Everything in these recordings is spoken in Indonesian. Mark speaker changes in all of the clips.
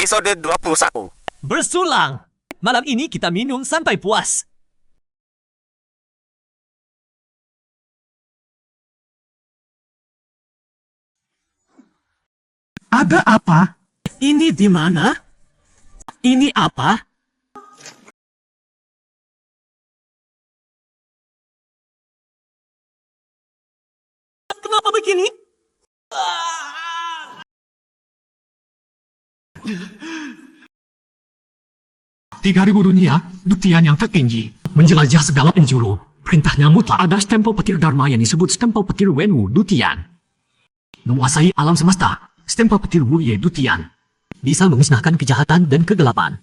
Speaker 1: episode 21.
Speaker 2: Bersulang! Malam ini kita minum sampai puas.
Speaker 3: Ada apa? Ini di mana? Ini apa?
Speaker 2: Kenapa begini?
Speaker 3: 3000 dunia, Dutian yang tertinggi, menjelajah segala penjuru. Perintahnya mutlak. Ada stempel petir Dharma yang disebut stempel petir Wenwu Dutian. Menguasai alam semesta, stempel petir Wu Ye Dutian. Bisa memusnahkan kejahatan dan kegelapan.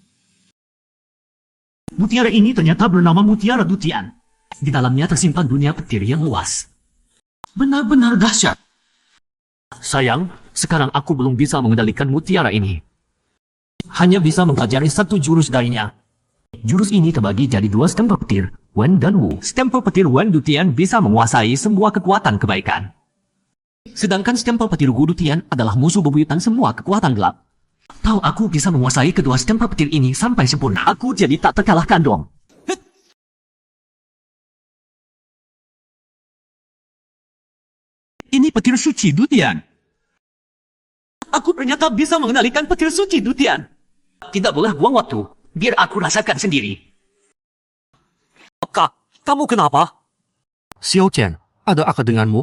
Speaker 3: Mutiara ini ternyata bernama Mutiara Dutian. Di dalamnya tersimpan dunia petir yang luas. Benar-benar dahsyat. Sayang, sekarang aku belum bisa mengendalikan mutiara ini. Hanya bisa mempelajari satu jurus darinya. Jurus ini terbagi jadi dua stempel petir, Wen dan Wu. Stempel petir Wen Dutian bisa menguasai semua kekuatan kebaikan. Sedangkan stempel petir Wu Dutian adalah musuh bebuyutan semua kekuatan gelap. Tahu aku bisa menguasai kedua stempel petir ini sampai sempurna. Aku jadi tak terkalahkan dong. Ini petir suci Dutian. Aku ternyata bisa mengendalikan petir suci Dutian. Tidak boleh buang waktu. Biar aku rasakan sendiri.
Speaker 2: Kak, kamu kenapa?
Speaker 4: Xiao Chen, ada apa denganmu?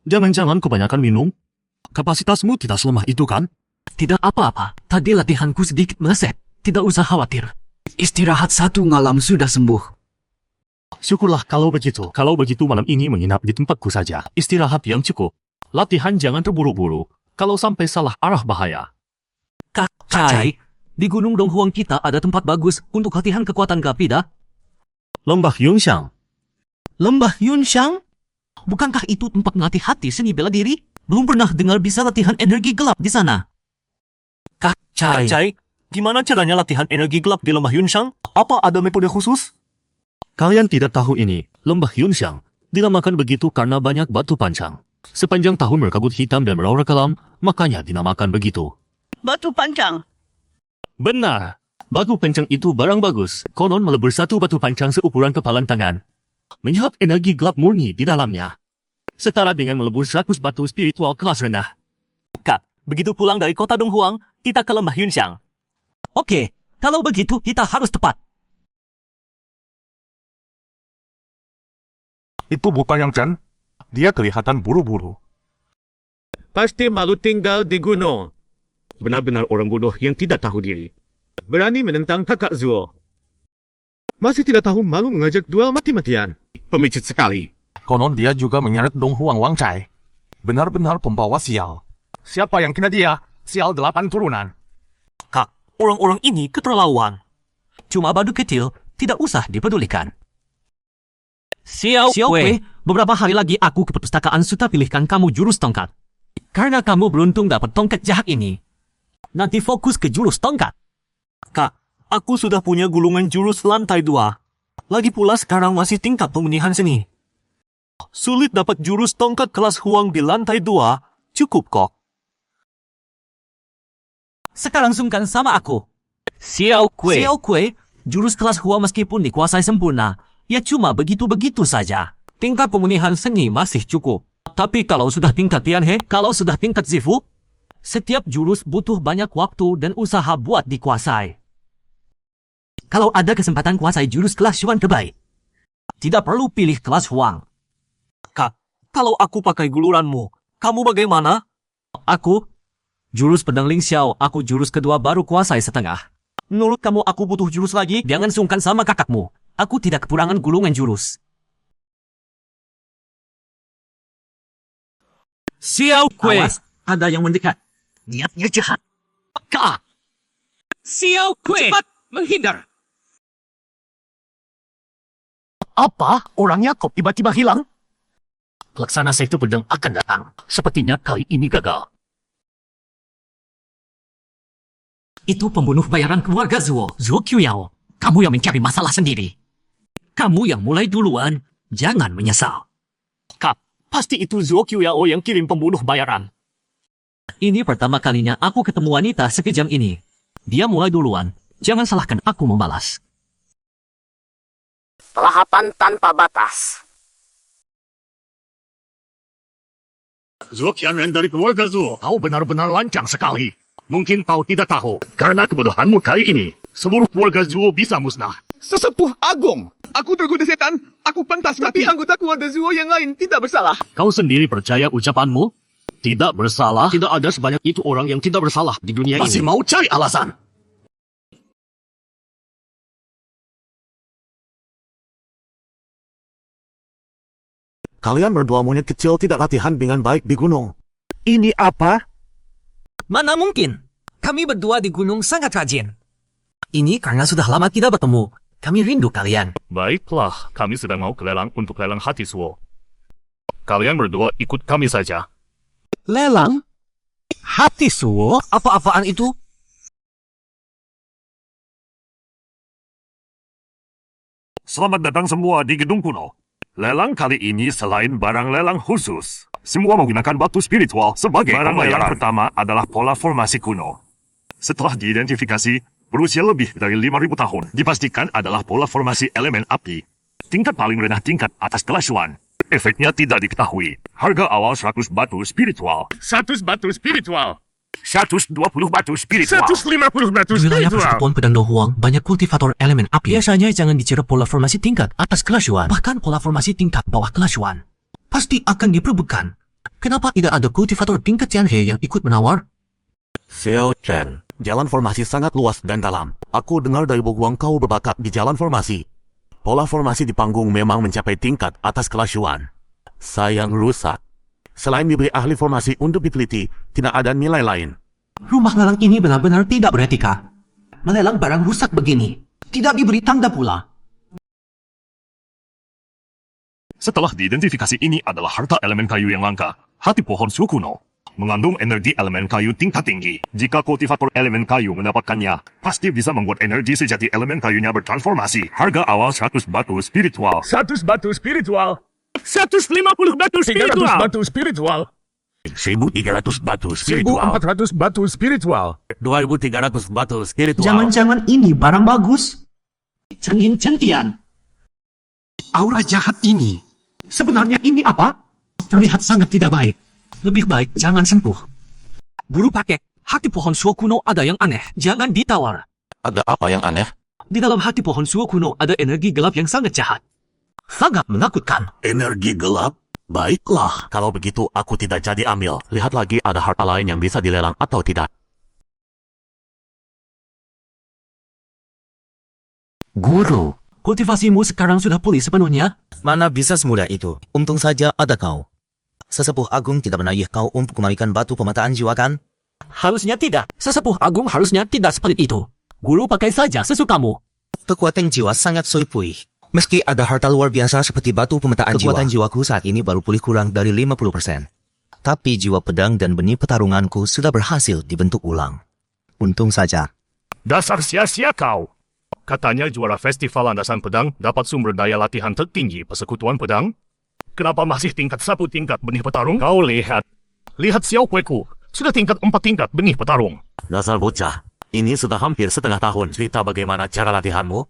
Speaker 4: Jangan-jangan kebanyakan minum? Kapasitasmu tidak selemah itu kan?
Speaker 3: Tidak apa-apa. Tadi latihanku sedikit meleset. Tidak usah khawatir. Istirahat satu malam sudah sembuh.
Speaker 4: Syukurlah kalau begitu. Kalau begitu malam ini menginap di tempatku saja. Istirahat yang cukup. Latihan jangan terburu-buru. Kalau sampai salah arah bahaya.
Speaker 2: Kak Cai, di Gunung Donghuang kita ada tempat bagus untuk latihan kekuatan gelap tidak?
Speaker 4: Lembah Yunxiang.
Speaker 2: Lembah Yunxiang? Bukankah itu tempat melatih hati seni bela diri? Belum pernah dengar bisa latihan energi gelap di sana. Kak Cai.
Speaker 4: Cai, gimana caranya latihan energi gelap di Lembah Yunxiang? Apa ada metode khusus? Kalian tidak tahu ini. Lembah Yunxiang dinamakan begitu karena banyak batu pancang. Sepanjang tahun berkabut hitam dan beraura kelam, makanya dinamakan begitu.
Speaker 5: Batu pancang.
Speaker 4: Benar. Batu pancang itu barang bagus. Konon melebur satu batu pancang seukuran kepalan tangan. Menyerap energi gelap murni di dalamnya. Setara dengan melebur 100 batu spiritual kelas rendah.
Speaker 2: Kak, begitu pulang dari kota Donghuang, kita ke Lembah Yunxiang. Oke, kalau begitu kita harus tepat.
Speaker 6: Itu bukan yang Chen. Dia kelihatan buru-buru.
Speaker 7: Pasti malu tinggal di gunung. Benar-benar orang bodoh yang tidak tahu diri. Berani menentang kakak Zuo. Masih tidak tahu malu mengajak duel mati-matian. Pemicit sekali.
Speaker 6: Konon dia juga menyeret Donghuang Wang Cai. Benar-benar pembawa sial. Siapa yang kena dia? Sial 8 turunan.
Speaker 2: Kak, orang-orang ini keterlaluan. Cuma badu kecil, tidak usah dipedulikan. Xiao Kui, beberapa hari lagi aku ke perpustakaan sudah pilihkan kamu jurus tongkat. Karena kamu beruntung dapat tongkat jahat ini. Nanti fokus ke jurus tongkat.
Speaker 4: Kak, aku sudah punya gulungan jurus lantai 2. Lagi pula sekarang masih tingkat pemunihan seni. Sulit dapat jurus tongkat kelas Huang di lantai 2, cukup kok.
Speaker 2: Sekarang sungkan sama aku. Xiao Kui, jurus kelas Huang meskipun dikuasai sempurna, ya cuma begitu-begitu saja. Tingkat pemunihan seni masih cukup. Tapi kalau sudah tingkat Tianhe, kalau sudah tingkat Zifu, setiap jurus butuh banyak waktu dan usaha buat dikuasai. Kalau ada kesempatan kuasai jurus kelas Xuan terbaik, tidak perlu pilih kelas Huang.
Speaker 4: Kak, kalau aku pakai guluranmu, kamu bagaimana?
Speaker 2: Aku, jurus pedang Ling Xiao, aku jurus kedua baru kuasai setengah. Menurut kamu aku butuh jurus lagi? Jangan sungkan sama kakakmu. Aku tidak kekurangan gulungan jurus. Xiao Kui.
Speaker 3: Awas, ada yang mendekat. Niatnya jahat.
Speaker 2: Kak! Xiao Kui!
Speaker 3: Cepat menghindar. Apa? Orangnya kok tiba-tiba hilang? Pelaksana sekte pedang akan datang. Sepertinya kali ini gagal. Itu pembunuh bayaran keluarga Zuo, Zuo Qiuyao. Kamu yang mencari masalah sendiri. Kamu yang mulai duluan. Jangan menyesal.
Speaker 4: Kak, pasti itu Zuo Qiuyao yang kirim pembunuh bayaran.
Speaker 2: Ini pertama kalinya aku ketemu wanita sekejam ini. Dia mulai duluan. Jangan salahkan aku membalas.
Speaker 1: Tahapan tanpa batas.
Speaker 4: Zuo Qianren dari keluarga Zuo, kau benar-benar lancang sekali. Mungkin kau tidak tahu, karena kebodohanmu kali ini, seluruh keluarga Zuo bisa musnah.
Speaker 7: Sesepuh agung. Aku tergoda setan. Aku pantas mati. Tapi anggota keluarga Zuo yang lain tidak bersalah.
Speaker 4: Kau sendiri percaya ucapanmu? Tidak bersalah? Tidak ada sebanyak itu orang yang tidak bersalah di dunia ini. Masih mau cari alasan?
Speaker 6: Kalian berdua monyet kecil tidak latihan dengan baik di gunung.
Speaker 1: Ini apa?
Speaker 2: Mana mungkin? Kami berdua di gunung sangat rajin. Ini karena sudah lama tidak bertemu. Kami rindu kalian.
Speaker 4: Baiklah, kami sedang mau ke lelang untuk lelang hati Zuo. Kalian berdua ikut kami saja.
Speaker 1: Lelang? Hati Zuo?
Speaker 2: Apa-apaan itu?
Speaker 4: Selamat datang semua di gedung kuno. Lelang kali ini selain barang lelang khusus, semua menggunakan batu spiritual sebagai barang lelang pertama adalah pola formasi kuno. Setelah diidentifikasi, berusia lebih dari 5.000 tahun, dipastikan adalah pola formasi elemen api. Tingkat paling rendah tingkat atas kelas Yuan. Efeknya tidak diketahui. Harga awal 100 batu spiritual.
Speaker 7: 100 batu spiritual.
Speaker 4: 120 batu spiritual.
Speaker 7: 150 batu
Speaker 2: Di wilayah
Speaker 7: spiritual.
Speaker 2: persekutuan pedang Dohuang, banyak kultivator elemen api. Biasanya jangan dicira pola formasi tingkat atas kelas Yuan. Bahkan pola formasi tingkat bawah kelas Yuan. Pasti akan diperebutkan. Kenapa tidak ada kultivator tingkat Tianhe yang ikut menawar?
Speaker 6: Xiao Chen, jalan formasi sangat luas dan dalam. Aku dengar dari Boguang kau berbakat di jalan formasi. Pola formasi di panggung memang mencapai tingkat atas kelas Yuan. Sayang rusak. Selain diberi ahli formasi untuk diteliti, tidak ada nilai lain.
Speaker 2: Rumah lelang ini benar-benar tidak beretika. Melelang barang rusak begini. Tidak diberi tanda pula.
Speaker 4: Setelah diidentifikasi ini adalah harta elemen kayu yang langka. Hati pohon suku kuno mengandung energi elemen kayu tingkat tinggi. Jika kultivator elemen kayu mendapatkannya, pasti bisa membuat energi sejati elemen kayunya bertransformasi. Harga awal 100 batu spiritual.
Speaker 7: 100 batu spiritual.
Speaker 4: 150 batu
Speaker 7: 300 batu spiritual.
Speaker 6: 1.300 batu spiritual.
Speaker 7: 1.400 batu spiritual.
Speaker 6: 2.300 batu spiritual.
Speaker 2: Jangan-jangan ini barang bagus? Cengin-centian.
Speaker 1: Aura jahat ini.
Speaker 2: Sebenarnya ini apa? Terlihat sangat tidak baik. Lebih baik jangan sentuh. Bulu pakai, hati pohon suo kuno ada yang aneh. Jangan ditawar.
Speaker 6: Ada apa yang aneh?
Speaker 2: Di dalam hati pohon suo kuno ada energi gelap yang sangat jahat. Sangat menakutkan.
Speaker 6: Energi gelap? Baiklah, kalau begitu aku tidak jadi ambil. Lihat lagi ada harta lain yang bisa dilelang atau tidak.
Speaker 2: Guru, kultivasimu sekarang sudah pulih sepenuhnya?
Speaker 5: Mana bisa semudah itu? Untung saja ada kau. Sesepuh agung tidak menaih kau untuk kembalikan batu pemetaan jiwa kan?
Speaker 2: Harusnya tidak. Sesepuh agung harusnya tidak seperti itu. Guru pakai saja sesukamu.
Speaker 5: Kekuatan jiwa sangat soipui. Meski ada harta luar biasa seperti batu pemetaan jiwa, kekuatan jiwaku saat ini baru pulih kurang dari 50%. Tapi jiwa pedang dan benih pertarunganku sudah berhasil dibentuk ulang. Untung saja.
Speaker 4: Dasar sia-sia kau. Katanya juara festival landasan pedang dapat sumber daya latihan tertinggi persekutuan pedang. Kenapa masih tingkat 1 tingkat benih petarung? Kau lihat. Lihat Xiao Kueku. Sudah tingkat 4 tingkat benih petarung.
Speaker 6: Dasar bocah, ini sudah hampir setengah tahun. Cerita bagaimana cara latihanmu?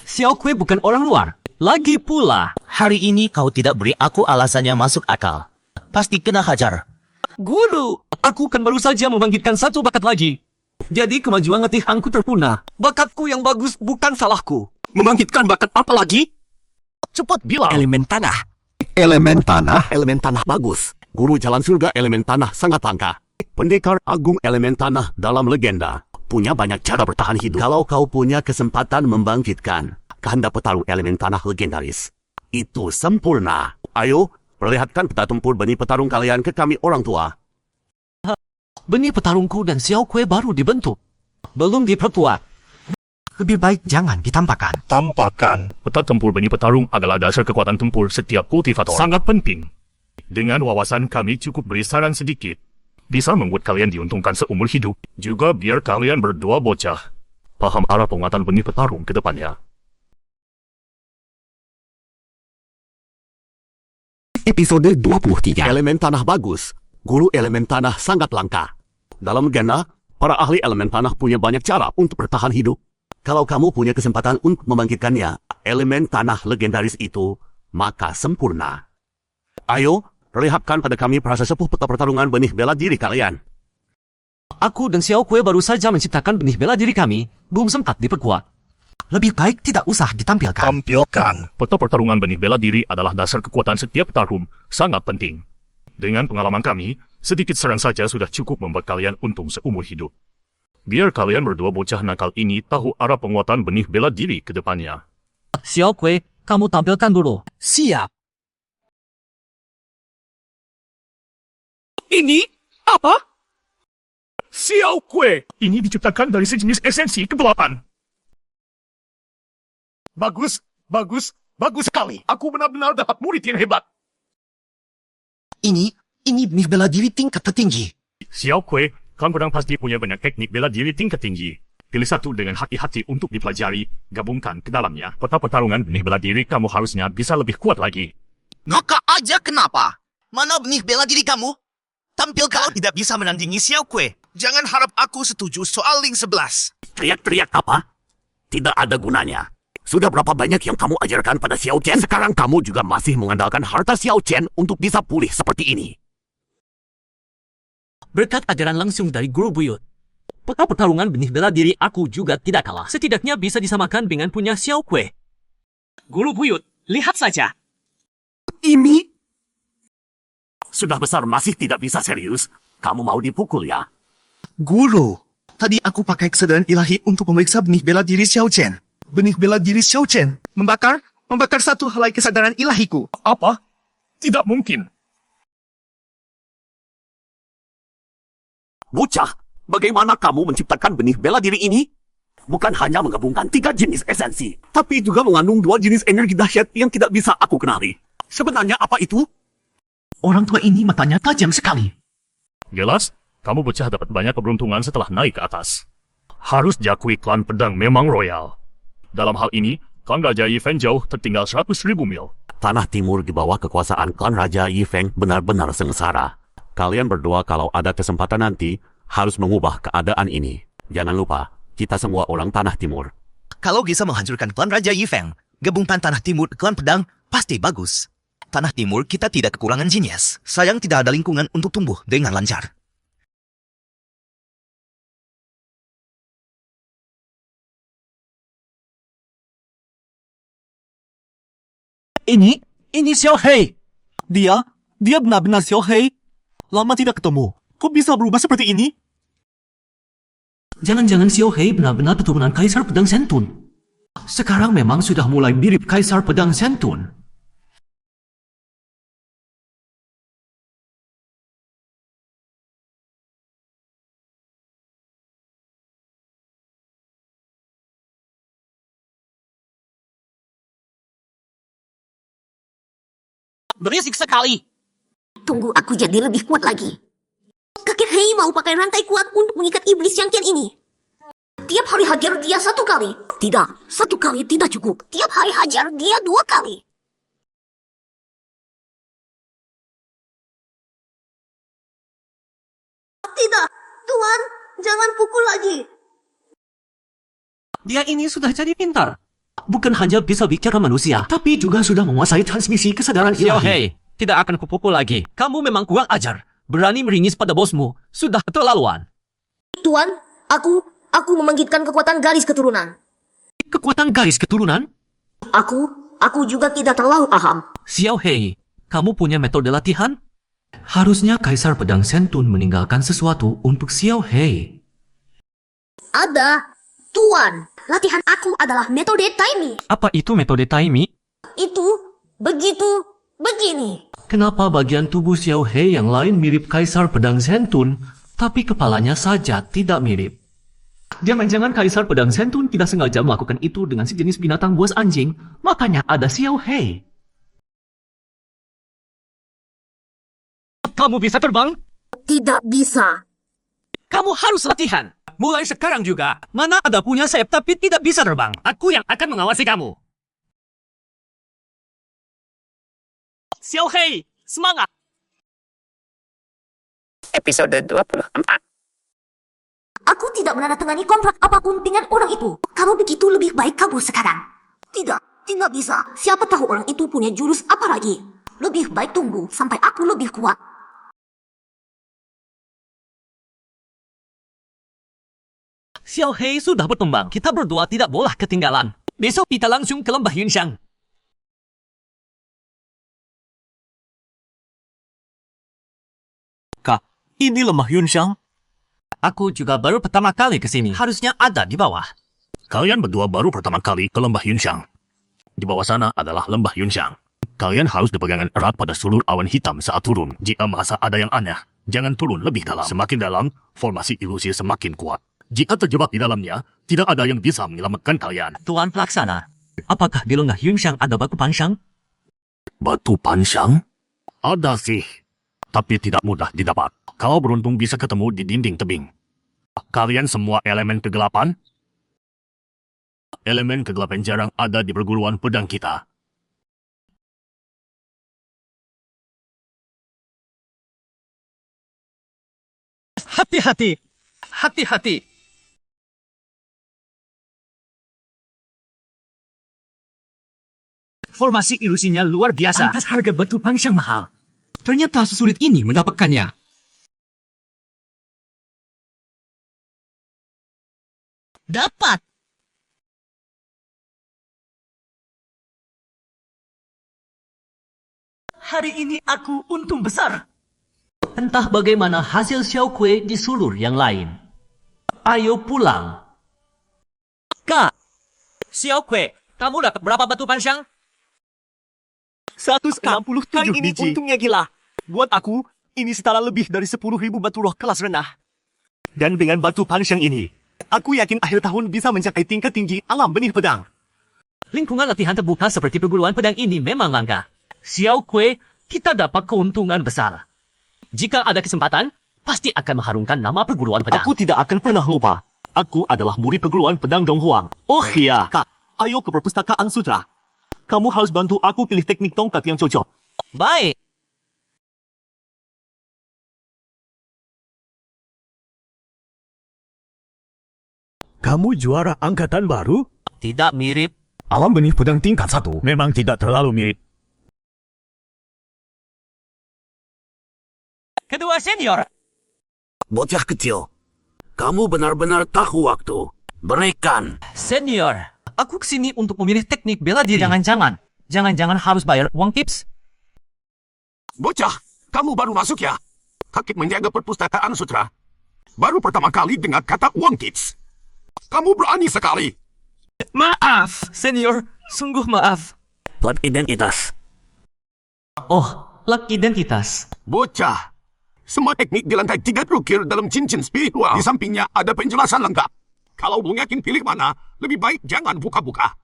Speaker 2: Xiao Kue bukan orang luar. Lagi pula.
Speaker 5: Hari ini kau tidak beri aku alasannya masuk akal. Pasti kena hajar.
Speaker 2: Guru, aku kan baru saja membangkitkan satu bakat lagi. Jadi kemajuan latihanku terpunah. Bakatku yang bagus bukan salahku.
Speaker 1: Membangkitkan bakat apa lagi?
Speaker 4: Cepat bilang.
Speaker 1: Elemen tanah. Elemen tanah?
Speaker 6: Elemen tanah bagus. Guru jalan surga elemen tanah sangat langka. Pendekar agung elemen tanah dalam legenda. Punya banyak cara bertahan hidup. Kalau kau punya kesempatan membangkitkan kehendak petarung elemen tanah legendaris, itu sempurna. Ayo, perlihatkan peta tempur benih petarung kalian ke kami orang tua.
Speaker 2: Benih petarungku dan Xiao Kue baru dibentuk. Belum diperkuat. Lebih baik jangan ditampakkan.
Speaker 4: Tampakkan. Peta tempur benih petarung adalah dasar kekuatan tempur setiap kultivator. Sangat penting. Dengan wawasan kami cukup beri saran sedikit. Bisa membuat kalian diuntungkan seumur hidup. Juga biar kalian berdua bocah paham arah penguatan benih petarung ke depannya.
Speaker 1: Episode 23.
Speaker 6: Elemen tanah bagus. Guru elemen tanah sangat langka. Dalam legenda, Para ahli elemen tanah punya banyak cara untuk bertahan hidup. Kalau kamu punya kesempatan untuk membangkitkannya, elemen tanah legendaris itu, maka sempurna. Ayo, perlihatkan pada kami proses sepuh peta pertarungan benih bela diri kalian.
Speaker 2: Aku dan Xiao Kue baru saja menciptakan benih bela diri kami, belum sempat diperkuat.
Speaker 5: Lebih baik tidak usah ditampilkan.
Speaker 1: Tampilkan.
Speaker 4: Peta pertarungan benih bela diri adalah dasar kekuatan setiap petarung, sangat penting. Dengan pengalaman kami, sedikit serang saja sudah cukup membuat kalian untung seumur hidup. Biar kalian berdua bocah nakal ini tahu arah penguatan benih bela diri ke depannya.
Speaker 2: Xiao Kue, kamu tampilkan dulu.
Speaker 1: Siap. Ini apa?
Speaker 4: Xiao Kue, ini diciptakan dari sejenis esensi kegelapan.
Speaker 1: Bagus, bagus, bagus sekali. Aku benar-benar dapat murid yang hebat.
Speaker 5: Ini benih bela diri tingkat tertinggi.
Speaker 4: Xiao Kue, kamu orang pasti punya banyak teknik bela diri tingkat tinggi. Pilih satu dengan hati-hati untuk dipelajari, gabungkan ke dalamnya. Peta pertarungan benih bela diri kamu harusnya bisa lebih kuat lagi.
Speaker 5: Ngaka aja kenapa? Mana benih bela diri kamu? Tampilkan. Tidak bisa menandingi Xiao Kue. Jangan harap aku setuju soal link 11.
Speaker 6: Teriak-teriak apa? Tidak ada gunanya. Sudah berapa banyak yang kamu ajarkan pada Xiao Chen? Sekarang kamu juga masih mengandalkan harta Xiao Chen untuk bisa pulih seperti ini.
Speaker 2: Berkat ajaran langsung dari Guru Buyut, peta pertarungan benih bela diri aku juga tidak kalah. Setidaknya bisa disamakan dengan punya Xiao Kue. Guru Buyut, lihat saja.
Speaker 6: Ini? Sudah besar masih tidak bisa serius. Kamu mau dipukul ya?
Speaker 8: Guru, tadi aku pakai kesadaran ilahi untuk memeriksa benih bela diri Xiao Chen. Benih bela diri Xiao Chen membakar satu helai kesadaran ilahiku.
Speaker 4: Apa? Tidak mungkin.
Speaker 6: Bocah, bagaimana kamu menciptakan benih bela diri ini? Bukan hanya menggabungkan 3 jenis esensi, tapi juga mengandung 2 jenis energi dahsyat yang tidak bisa aku kenali. Sebenarnya apa itu?
Speaker 3: Orang tua ini matanya tajam sekali.
Speaker 4: Jelas, kamu bocah dapat banyak keberuntungan setelah naik ke atas. Harus diakui klan pedang memang royal. Dalam hal ini, klan Raja Yifeng jauh tertinggal 100.000 mil.
Speaker 6: Tanah timur di bawah kekuasaan klan Raja Yifeng benar-benar sengsara. Kalian berdua kalau ada kesempatan nanti, harus mengubah keadaan ini. Jangan lupa, kita semua orang Tanah Timur.
Speaker 5: Kalau bisa menghancurkan klan Raja Yifeng, gabungkan Tanah Timur klan pedang pasti bagus. Tanah Timur kita tidak kekurangan jenius. Sayang tidak ada lingkungan untuk tumbuh dengan lancar.
Speaker 2: Ini Xiao Hei. Dia benar-benar Xiao Hei.
Speaker 4: Lama tidak ketemu. Kok bisa berubah seperti ini?
Speaker 3: Jangan-jangan Xiao Hei benar-benar keturunan Kaisar Pedang Sentun. Sekarang memang sudah mulai mirip Kaisar Pedang Sentun.
Speaker 2: Berisik sekali.
Speaker 9: Tunggu aku jadi lebih kuat lagi. Kakek Hei mau pakai rantai kuat untuk mengikat iblis yang kian ini. Tiap hari hajar dia 1 kali. Tidak, 1 kali tidak cukup. Tiap hari hajar dia 2 kali. Tidak, Tuan, jangan pukul lagi.
Speaker 2: Dia ini sudah jadi pintar.
Speaker 3: Bukan hanya bisa bicara manusia, tapi juga sudah menguasai transmisi kesadaran
Speaker 2: Xiao
Speaker 3: ilahi.
Speaker 2: Hei, tidak akan kupukul lagi. Kamu memang kurang ajar. Berani meringis pada bosmu. Sudah keterlaluan.
Speaker 9: Tuan, aku membangkitkan kekuatan garis keturunan.
Speaker 3: Kekuatan garis keturunan?
Speaker 9: Aku juga tidak terlalu paham.
Speaker 2: Xiao Hei, kamu punya metode latihan?
Speaker 3: Harusnya Kaisar Pedang Sentun meninggalkan sesuatu untuk Xiao Hei.
Speaker 9: Ada. Tuan, latihan aku adalah metode Taimi.
Speaker 2: Apa itu metode Taimi?
Speaker 9: Itu begini.
Speaker 3: Kenapa bagian tubuh Xiao Hei yang lain mirip Kaisar Pedang Sentun, tapi kepalanya saja tidak mirip? Jangan-jangan Kaisar Pedang Sentun tidak sengaja melakukan itu dengan sejenis binatang buas anjing, makanya ada Xiao Hei.
Speaker 2: Kamu bisa terbang?
Speaker 9: Tidak bisa.
Speaker 2: Kamu harus latihan. Mulai sekarang juga. Mana ada punya sayap tapi tidak bisa terbang. Aku yang akan mengawasi kamu. Xiao Hei, semangat!
Speaker 10: Episode 24.
Speaker 9: Aku tidak menandatangani kontrak apapun dengan orang itu. Kalau begitu lebih baik kabur sekarang. Tidak bisa. Siapa tahu orang itu punya jurus apa lagi. Lebih baik tunggu sampai aku lebih kuat.
Speaker 2: Xiao Hei sudah bertumbang. Kita berdua tidak boleh ketinggalan. Besok kita langsung ke lembah Yunxiang.
Speaker 4: Kak, ini lembah Yunxiang.
Speaker 2: Aku juga baru pertama kali ke sini. Harusnya ada di bawah.
Speaker 4: Kalian berdua baru pertama kali ke lembah Yunxiang. Di bawah sana adalah lembah Yunxiang. Kalian harus berpegangan erat pada sulur awan hitam saat turun. Jika merasa ada yang aneh, jangan turun lebih dalam. Semakin dalam, formasi ilusi semakin kuat. Jika terjebak di dalamnya, tidak ada yang bisa menyelamatkan kalian.
Speaker 2: Tuan Pelaksana, apakah di lembah Yunxiang ada batu pansang?
Speaker 4: Batu pansang? Ada sih, tapi tidak mudah didapat. Kalau beruntung bisa ketemu di dinding tebing. Kalian semua elemen kegelapan? Elemen kegelapan jarang ada di perguruan pedang kita.
Speaker 2: Hati-hati! Hati-hati!
Speaker 3: Formasi ilusinya luar biasa. Atas harga batu pansang mahal. Ternyata sesulit ini mendapatkannya.
Speaker 2: Dapat!
Speaker 3: Hari ini aku untung besar.
Speaker 2: Entah bagaimana hasil Xiao Kue di sulur yang lain. Ayo pulang. Kak! Xiao Kue, kamu dapat berapa batu pansang?
Speaker 4: 167
Speaker 3: ini
Speaker 4: biji.
Speaker 3: untungnya gila.
Speaker 4: Buat aku, ini setara lebih dari 10.000 batu roh kelas rendah. Dan dengan batu pansang ini, aku yakin akhir tahun bisa mencapai tingkat tinggi alam benih pedang.
Speaker 2: Lingkungan latihan terbuka seperti perguruan pedang ini memang langka. Xiao Kue, kita dapat keuntungan besar. Jika ada kesempatan, pasti akan mengharumkan nama perguruan pedang.
Speaker 4: Aku tidak akan pernah lupa. Aku adalah murid perguruan pedang Dong Huang. Oh iya, Kak, ayo ke perpustakaan sutra. Kamu harus bantu aku pilih teknik tongkat yang cocok.
Speaker 2: Baik.
Speaker 1: Kamu juara angkatan baru?
Speaker 2: Tidak mirip.
Speaker 1: Alam benih pedang tingkat 1 memang tidak terlalu mirip.
Speaker 2: Kedua senior.
Speaker 6: Bocah kecil, kamu benar-benar tahu waktu. Berikan.
Speaker 2: Senior, aku kesini untuk memilih teknik bela diri. Jangan-jangan harus bayar uang tips.
Speaker 1: Bocah, kamu baru masuk ya? Kakek menjaga perpustakaan sutra. Baru pertama kali dengar kata uang tips. Kamu berani sekali.
Speaker 2: Maaf, senior. Sungguh maaf.
Speaker 6: Plat identitas.
Speaker 2: Oh, lak identitas.
Speaker 1: Bocah, semua teknik di lantai 3 terukir dalam cincin spiritual. Di sampingnya ada penjelasan lengkap. Kalau belum yakin pilih mana, lebih baik jangan buka-buka.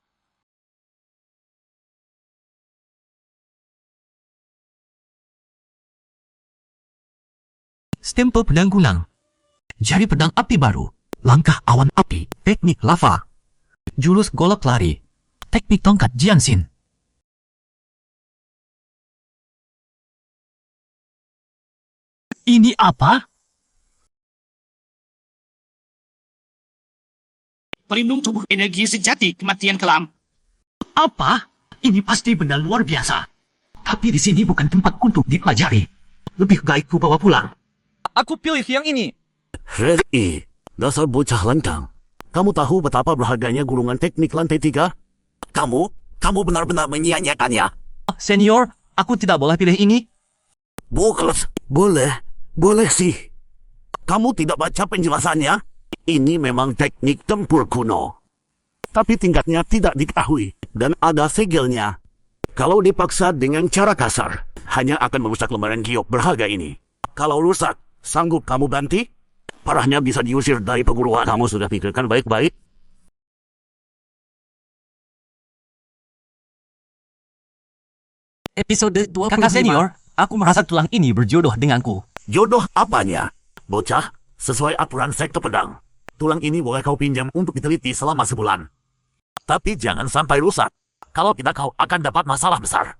Speaker 2: Stempel pedang kulang. Jari pedang api baru. Langkah awan api. Teknik lava. Jurus golok lari. Teknik tongkat Jianxin.
Speaker 3: Ini apa? Pelindung tubuh energi sejati kematian kelam. Apa? Ini pasti benda luar biasa. Tapi di sini bukan tempat untuk dipelajari. Lebih baik ku bawa pulang.
Speaker 2: Aku pilih yang ini.
Speaker 6: Hei, dasar bocah lantang. Kamu tahu betapa berharganya gulungan teknik lantai 3? Kamu benar-benar menyia-nyiakannya.
Speaker 2: Senior, aku tidak boleh pilih ini.
Speaker 6: Bukan, boleh sih. Kamu tidak baca penjelasannya? Ini memang teknik tempur kuno. Tapi tingkatnya tidak diketahui dan ada segelnya. Kalau dipaksa dengan cara kasar, hanya akan merusak lembaran giok berharga ini. Kalau rusak, sanggup kamu ganti? Parahnya bisa diusir dari perguruan. Kamu sudah pikirkan baik-baik?
Speaker 2: Episode 25. Kakak senior, aku merasa tulang ini berjodoh denganku.
Speaker 6: Jodoh apanya? Bocah, sesuai aturan sekte pedang. Tulang ini boleh kau pinjam untuk diteliti selama sebulan. Tapi jangan sampai rusak. Kalau tidak kau akan dapat masalah besar.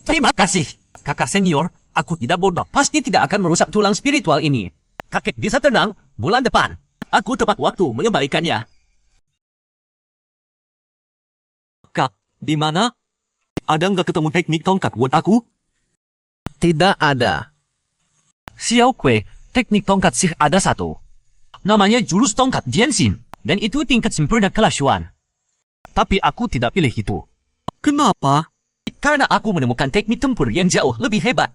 Speaker 2: Terima kasih. Kakak senior, aku tidak bodoh. Pasti tidak akan merusak tulang spiritual ini. Kakek bisa tenang bulan depan. Aku tepat waktu mengembalikannya. Kak, di mana?
Speaker 4: Ada nggak ketemu teknik tongkat buat aku?
Speaker 5: Tidak ada.
Speaker 2: Xiao Kui, teknik tongkat sih ada satu. Namanya jurus tongkat Jianxin. Dan itu tingkat sempurna kelas Yuan. Tapi aku tidak pilih itu.
Speaker 4: Kenapa?
Speaker 2: Karena aku menemukan teknik tempur yang jauh lebih hebat.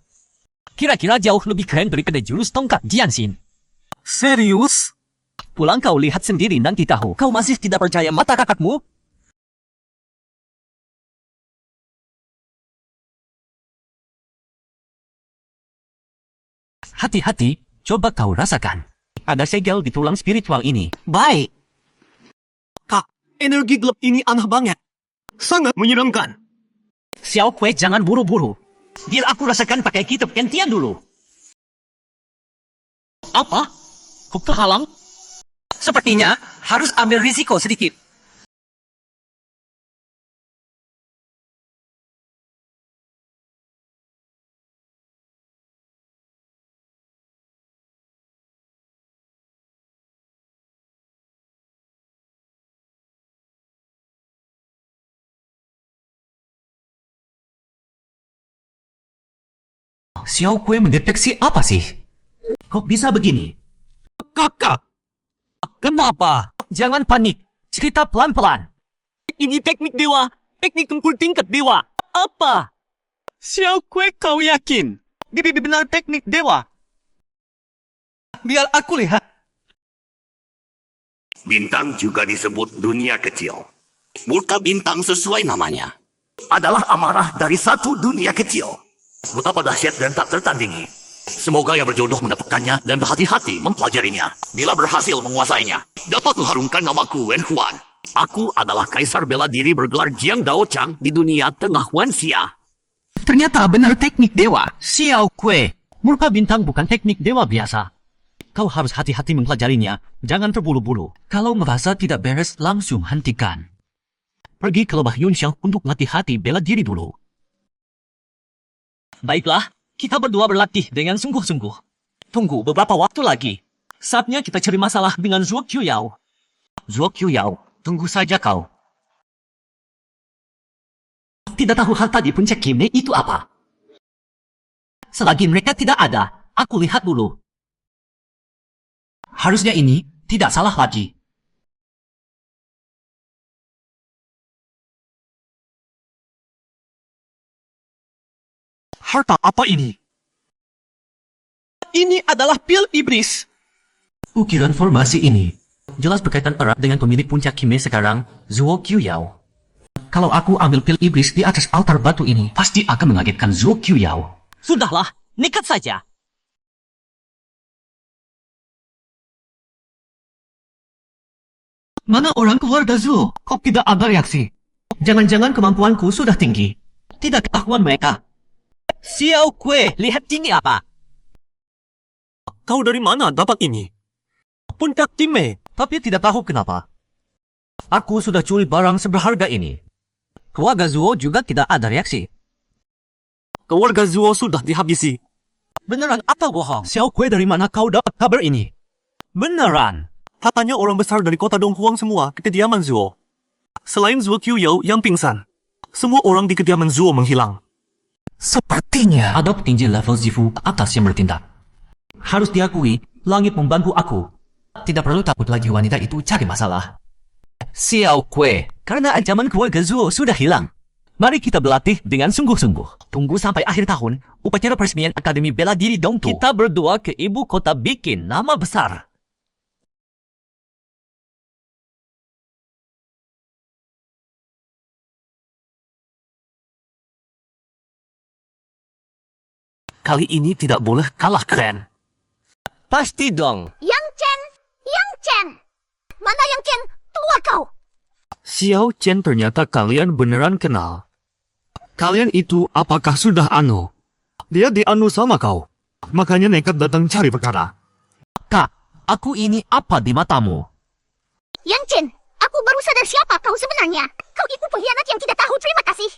Speaker 2: Kira-kira jauh lebih keren daripada jurus tongkat Jianxin.
Speaker 4: Serius?
Speaker 2: Pulang kau lihat sendiri nanti tahu. Kau masih tidak percaya mata kakakmu? Hati-hati, coba kau rasakan. Ada segel di tulang spiritual ini.
Speaker 3: Baik. Kak, energi gelap ini aneh banget. Sangat menyeramkan.
Speaker 2: Xiao Kui, jangan buru-buru. Biar aku rasakan pakai kitab gantian dulu.
Speaker 3: Apa? Kok terhalang?
Speaker 2: Sepertinya harus ambil risiko sedikit. Xiao Kui mendeteksi apa sih? Kok bisa begini?
Speaker 3: Kakak,
Speaker 2: Kenapa? Jangan panik. Cerita pelan-pelan.
Speaker 3: ini teknik dewa. Teknik tempur tingkat dewa. Apa? Xiao Kui, kau yakin? Ini benar teknik dewa. Biar aku lihat.
Speaker 6: Bintang juga disebut dunia kecil. Murka bintang sesuai namanya. Adalah amarah dari satu dunia kecil. Betapa dahsyat dan tak tertandingi. Semoga yang berjodoh mendapatkannya dan berhati-hati mempelajarinya. Bila berhasil menguasainya, dapat mengharumkan namaku Wen Huan. Aku adalah kaisar bela diri bergelar Jiang Dao Chang di dunia tengah Wanxia.
Speaker 2: Ternyata benar teknik dewa. Xiao Kui. Murka bintang bukan teknik dewa biasa. Kau harus hati-hati mempelajarinya. Jangan terburu-buru. Kalau merasa tidak beres, langsung hentikan. Pergi ke lembah Yunxiang untuk hati-hati bela diri dulu. Baiklah, kita berdua berlatih dengan sungguh-sungguh. Tunggu beberapa waktu lagi. Saatnya kita cari masalah dengan Zuo Qiuyao. Zuo Qiuyao, tunggu saja kau. Tidak tahu hal tadi puncak Kimne itu apa? Selagi mereka tidak ada, aku lihat dulu. Harusnya ini tidak salah lagi.
Speaker 3: Harta apa ini? Ini adalah pil iblis.
Speaker 2: Ukiran formasi ini jelas berkaitan erat dengan pemilik puncak Kimne sekarang, Zuo Qiuyao. Kalau aku ambil pil iblis di atas altar batu ini, pasti akan mengagetkan Zuo Qiuyao. Sudahlah, nekat saja. Mana orang keluarga Zuo? Kok tidak ada reaksi? Jangan-jangan kemampuanku sudah tinggi. Tidak ketahuan mereka. Xiao Kui, lihat tinggi apa?
Speaker 3: Kau dari mana dapat ini? Puncak Kimne.
Speaker 2: Tapi tidak tahu kenapa. Aku sudah curi barang seberharga ini. Keluarga Zuo juga tidak ada reaksi.
Speaker 3: Keluarga Zuo sudah dihabisi.
Speaker 2: Beneran atau bohong? Xiao Kui, dari mana kau dapat kabar ini? Beneran.
Speaker 3: Katanya orang besar dari kota Donghuang semua ke kediaman Zuo. Selain Zuo Qiuyao yang pingsan, semua orang di kediaman Zuo menghilang.
Speaker 2: Sepertinya ada petinggi level Zifu atas yang bertindak. Harus diakui, langit membantu aku. Tidak perlu takut lagi wanita itu cari masalah. Xiao Kui, karena ancaman keluarga Zuo sudah hilang. Mari kita berlatih dengan sungguh-sungguh. Tunggu sampai akhir tahun, upacara peresmian Akademi Bela Diri Dongtu. Kita berdua ke ibu kota bikin nama besar.
Speaker 3: Kali ini tidak boleh kalah keren.
Speaker 2: Pasti dong.
Speaker 9: Yang Chen! Mana Yang Chen? Tua kau!
Speaker 4: Xiao Chen, ternyata kalian beneran kenal. Kalian itu apakah sudah anu? Dia dianu sama kau. Makanya nekat datang cari perkara.
Speaker 2: Kak, aku ini apa di matamu?
Speaker 9: Yang Chen, aku baru sadar siapa kau sebenarnya. Kau itu pengkhianat yang tidak tahu terima kasih.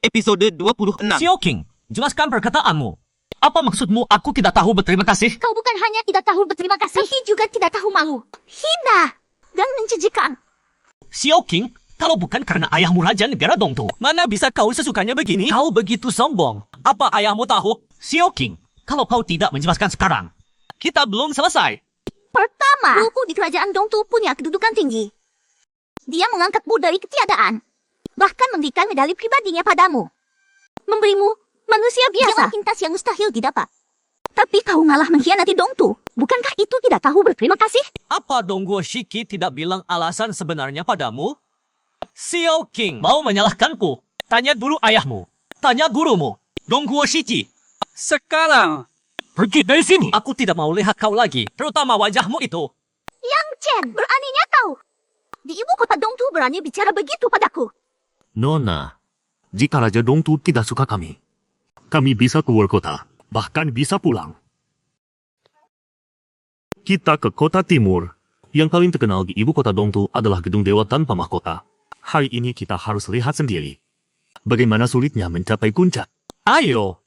Speaker 3: Episode 26.
Speaker 2: Xiao King, jelaskan perkataanmu.
Speaker 3: Apa maksudmu aku tidak tahu berterima kasih?
Speaker 9: Kau bukan hanya tidak tahu berterima kasih, tapi juga tidak tahu malu. Hina dan menjijikan.
Speaker 2: Xiao King, kalau bukan karena ayahmu Raja Negara Dongtu, mana bisa kau sesukanya begini? Kau begitu sombong. Apa ayahmu tahu? Xiao King, kalau kau tidak menjelaskan sekarang, kita belum selesai.
Speaker 9: Pertama, Luku di kerajaan Dongtu punya kedudukan tinggi. Dia mengangkatmu dari ketiadaan. Bahkan memberikan medali pribadinya padamu. Memberimu manusia biasa. Pintas yang mustahil didapat. Tapi kau ngalah mengkhianati Dongtu. Bukankah itu tidak tahu berterima kasih?
Speaker 2: Apa Dongguo Shiki tidak bilang alasan sebenarnya padamu? Xiao King mau menyalahkanku. Tanya dulu ayahmu. Tanya gurumu. Dongguo Shiki. Sekarang, pergi dari sini. Aku tidak mau lihat kau lagi. Terutama wajahmu itu.
Speaker 9: Yang Chen, beraninya kau. Di ibu kota Dongtu berani bicara begitu padaku.
Speaker 4: Nona, jika Raja Dongtu tidak suka kami bisa keluar kota, bahkan bisa pulang. Kita ke kota timur. Yang paling terkenal di ibu kota Dongtu adalah gedung dewa tanpa mahkota. Hari ini kita harus lihat sendiri bagaimana sulitnya mencapai puncak.
Speaker 2: Ayo.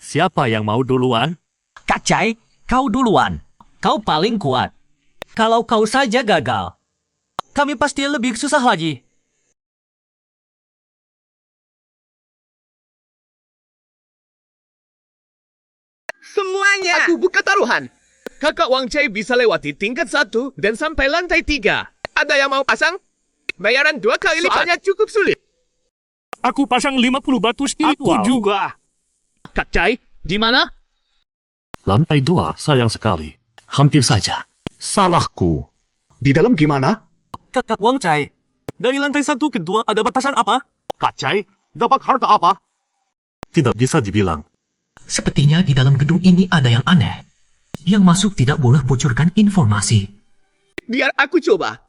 Speaker 4: Siapa yang mau duluan?
Speaker 2: Kak Chai, kau duluan. Kau paling kuat. Kalau kau saja gagal, kami pasti lebih susah lagi.
Speaker 7: Semuanya! Aku buka taruhan. Kakak Wang Chai bisa lewati tingkat 1 dan sampai lantai 3. Ada yang mau pasang? Bayaran 2 kali lipat. Soalnya cukup sulit.
Speaker 4: Aku pasang 50 batu spiritual.
Speaker 7: Aku juga. Kak Chai, di mana?
Speaker 4: Lantai 2, sayang sekali. Hampir saja. Salahku.
Speaker 6: Di dalam gimana?
Speaker 4: Kakak Wang Chai, dari lantai 1 ke 2 ada batasan apa?
Speaker 6: Kak Chai, dapat harta apa?
Speaker 4: Tidak bisa dibilang.
Speaker 3: Sepertinya di dalam gedung ini ada yang aneh. Yang masuk tidak boleh bocorkan informasi.
Speaker 7: Biar aku coba.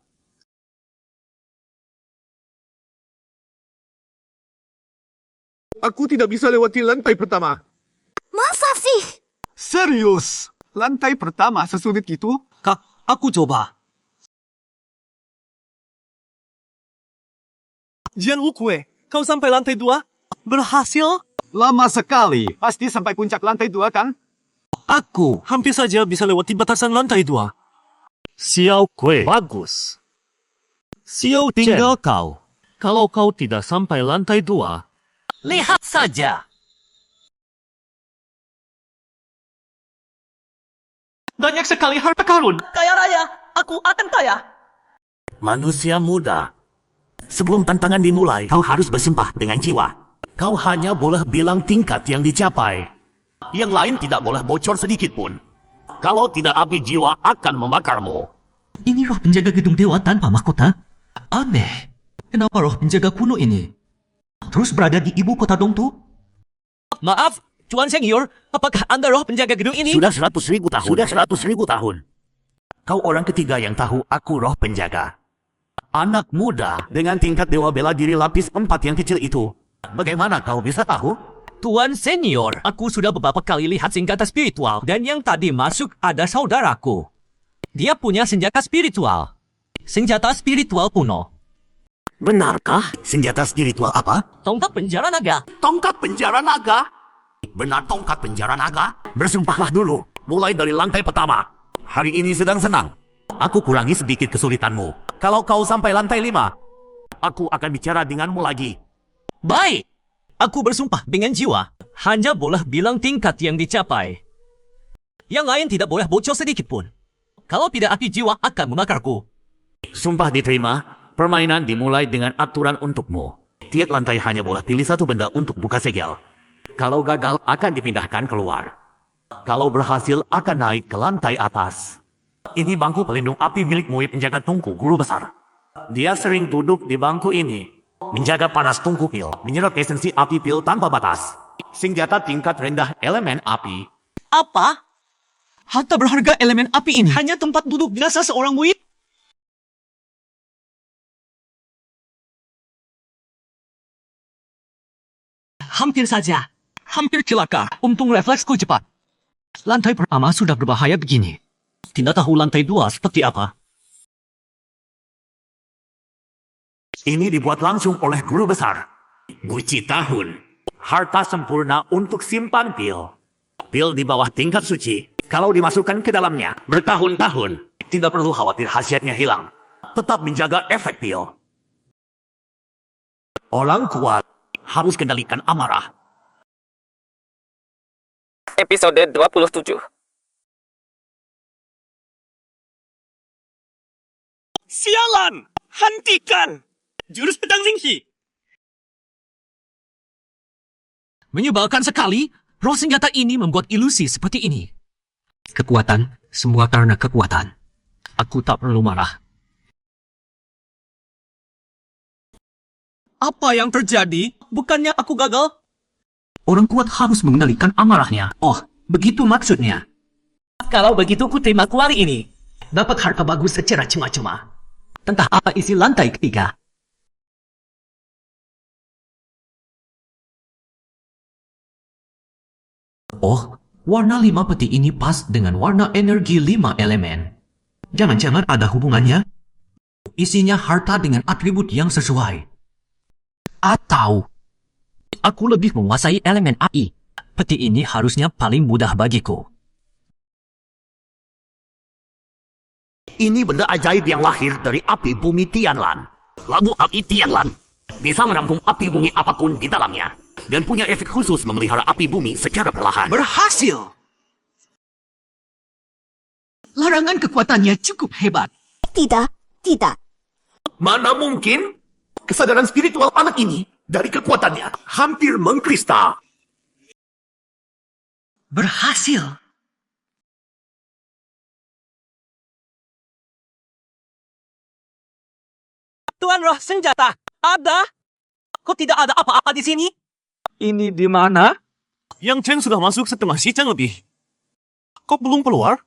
Speaker 7: Aku tidak bisa lewati lantai pertama.
Speaker 9: Masa sih?
Speaker 8: Serius? Lantai pertama sesulit itu?
Speaker 2: Kak, aku coba.
Speaker 4: Jian Wukue, kau sampai lantai 2? Berhasil?
Speaker 8: Lama sekali. Pasti sampai puncak lantai 2 kan?
Speaker 4: Aku hampir saja bisa lewati batasan lantai 2. Xiao Kue. Bagus. Xiao Chen. Tinggal kau. Kalau kau tidak sampai lantai 2,
Speaker 2: Lihat saja.
Speaker 3: Banyak sekali harta karun.
Speaker 2: Kaya raya, aku akan kaya.
Speaker 6: Manusia muda. Sebelum tantangan dimulai, kau harus bersumpah dengan jiwa. Kau hanya boleh bilang tingkat yang dicapai. Yang lain tidak boleh bocor sedikit pun. Kalau tidak, api jiwa akan membakarmu.
Speaker 3: Ini roh penjaga gedung dewa tanpa mahkota? Aneh. Kenapa roh penjaga kuno ini terus berada di ibu kota Dongtu?
Speaker 2: Maaf, Tuan Senior, apakah Anda roh penjaga gedung ini?
Speaker 6: Sudah 100.000 tahun. Sudah 100.000 tahun. Kau orang ketiga yang tahu aku roh penjaga. Anak muda dengan tingkat dewa bela diri lapis 4 yang kecil itu. Bagaimana kau bisa tahu?
Speaker 2: Tuan Senior, aku sudah beberapa kali lihat senjata spiritual. Dan yang tadi masuk ada saudaraku. Dia punya senjata spiritual. Senjata spiritual kuno.
Speaker 6: Benarkah? Senjata spiritual apa?
Speaker 2: Tongkat penjara naga.
Speaker 6: Tongkat penjara naga? Benar tongkat penjara naga? Bersumpahlah dulu. Mulai dari lantai pertama. Hari ini sedang senang. Aku kurangi sedikit kesulitanmu. Kalau kau sampai lantai 5, aku akan bicara denganmu lagi.
Speaker 2: Baik. Aku bersumpah dengan jiwa. Hanya boleh bilang tingkat yang dicapai. Yang lain tidak boleh bocor sedikit pun. Kalau tidak, api jiwa akan membakarku.
Speaker 6: Sumpah diterima. Permainan dimulai dengan aturan untukmu. Tiap lantai hanya boleh pilih satu benda untuk buka segel. Kalau gagal, akan dipindahkan keluar. Kalau berhasil, akan naik ke lantai atas. Ini bangku pelindung api milik Muid penjaga tungku guru besar. Dia sering duduk di bangku ini. Menjaga panas tungku pil, menyerap esensi api pil tanpa batas. Senjata tingkat rendah elemen api.
Speaker 2: Apa? Harta berharga elemen api ini hanya tempat duduk biasa seorang murid? Hampir saja. Hampir celaka. Untung refleksku cepat. Lantai pertama sudah berbahaya begini. Tidak tahu lantai 2 seperti apa.
Speaker 6: Ini dibuat langsung oleh guru besar. Guci tahun. Harta sempurna untuk simpan pil. Pil di bawah tingkat suci. Kalau dimasukkan ke dalamnya bertahun-tahun, tidak perlu khawatir khasiatnya hilang. Tetap menjaga efek pil. Orang kuat harus kendalikan amarah.
Speaker 2: Episode 27.
Speaker 4: Sialan! Hentikan! Jurus pedang Linghi!
Speaker 3: Menyebalkan sekali, roh senjata ini membuat ilusi seperti ini. Kekuatan, semua karena kekuatan. Aku tak perlu marah. Apa yang terjadi? Bukannya aku gagal? Orang kuat harus mengendalikan amarahnya. Oh, begitu maksudnya. Kalau begitu ku terima kuali ini. Dapat harta bagus secara cuma-cuma. Entah apa isi lantai ketiga. Oh, warna 5 peti ini pas dengan warna energi 5 elemen. Jangan-jangan ada hubungannya? Isinya harta dengan atribut yang sesuai. Atau aku lebih menguasai elemen api. Peti ini harusnya paling mudah bagiku.
Speaker 6: Ini benda ajaib yang lahir dari api bumi Tianlan. Labu api Tianlan bisa menampung api bumi apapun di dalamnya. Dan punya efek khusus memelihara api bumi secara perlahan.
Speaker 8: Berhasil! Larangan kekuatannya cukup hebat.
Speaker 9: Tidak, tidak.
Speaker 6: Mana mungkin? Kesadaran spiritual anak ini dari kekuatannya hampir mengkristal.
Speaker 8: Berhasil!
Speaker 2: Tuan roh senjata, ada? Kok tidak ada apa-apa di sini? Ini di mana?
Speaker 4: Yang Chen sudah masuk setengah siang lebih. Kok belum keluar?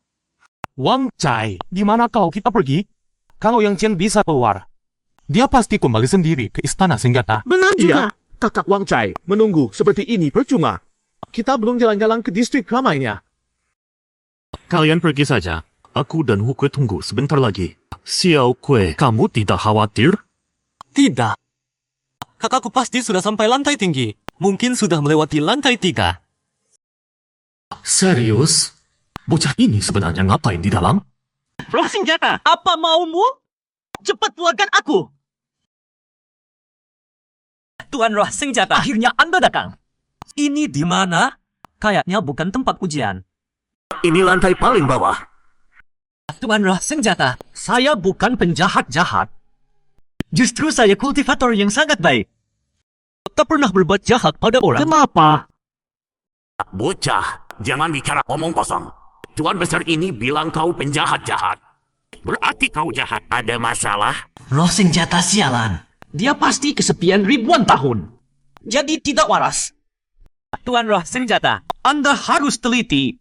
Speaker 7: Wang Chai, di mana kau kita pergi? Kalau Yang Chen bisa keluar, dia pasti kembali sendiri ke istana senjata.
Speaker 9: Benar juga.
Speaker 7: Iya, kakak Wang Chai menunggu seperti ini percuma. Kita belum jalan-jalan ke distrik ramainya.
Speaker 4: Kalian pergi saja. Aku dan Hu Kue tunggu sebentar lagi. Xiao Kue, kamu tidak khawatir?
Speaker 2: Tidak. Kakakku pasti sudah sampai lantai tinggi. Mungkin sudah melewati lantai 3.
Speaker 3: Serius? Bocah ini sebenarnya ngapain di dalam?
Speaker 2: Roh senjata, apa maumu? Cepat keluarkan aku. Tuan roh senjata, akhirnya Anda datang. Ini di mana? Kayaknya bukan tempat ujian.
Speaker 6: Ini lantai paling bawah.
Speaker 2: Tuan roh senjata, saya bukan penjahat-jahat. Justru saya kultivator yang sangat baik. Tak pernah berbuat jahat pada orang. Kenapa?
Speaker 6: Bocah, jangan bicara omong kosong. Tuan besar ini bilang kau penjahat jahat. Berarti kau jahat. Ada masalah?
Speaker 2: Roh senjata sialan. Dia pasti kesepian ribuan tahun. Jadi tidak waras. Tuan roh senjata, Anda harus teliti.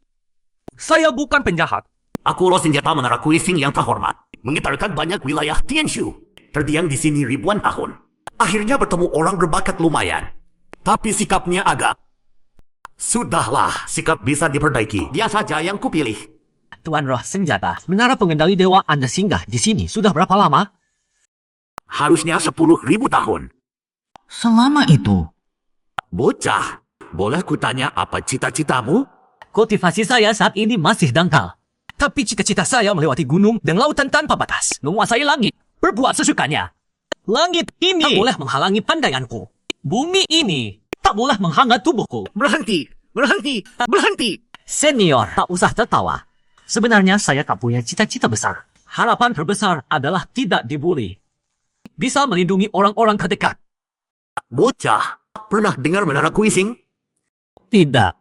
Speaker 2: Saya bukan penjahat.
Speaker 6: Aku roh senjata menara Kuising yang terhormat. Menggetarkan banyak wilayah Tianshu. Terdiam di sini ribuan tahun. Akhirnya bertemu orang berbakat lumayan. Tapi sikapnya agak... Sudahlah, sikap bisa diperbaiki. Dia saja yang kupilih.
Speaker 2: Tuan roh senjata, menara pengendali dewa Anda singgah di sini sudah berapa lama?
Speaker 6: Harusnya 10.000 tahun.
Speaker 2: Selama itu.
Speaker 6: Bocah, boleh kutanya apa cita-citamu?
Speaker 2: Kultivasi saya saat ini masih dangkal. Tapi cita-cita saya melewati gunung dan lautan tanpa batas. Menguasai langit, berbuat sesukanya. Langit ini tak boleh menghalangi pandaianku. Bumi ini tak boleh menghangat tubuhku.
Speaker 6: Berhenti, berhenti, berhenti.
Speaker 2: Senior, tak usah tertawa. Sebenarnya saya tak punya cita-cita besar. Harapan terbesar adalah tidak dibuli. Bisa melindungi orang-orang terdekat.
Speaker 6: Bocah, pernah dengar menara Kuising?
Speaker 2: Tidak.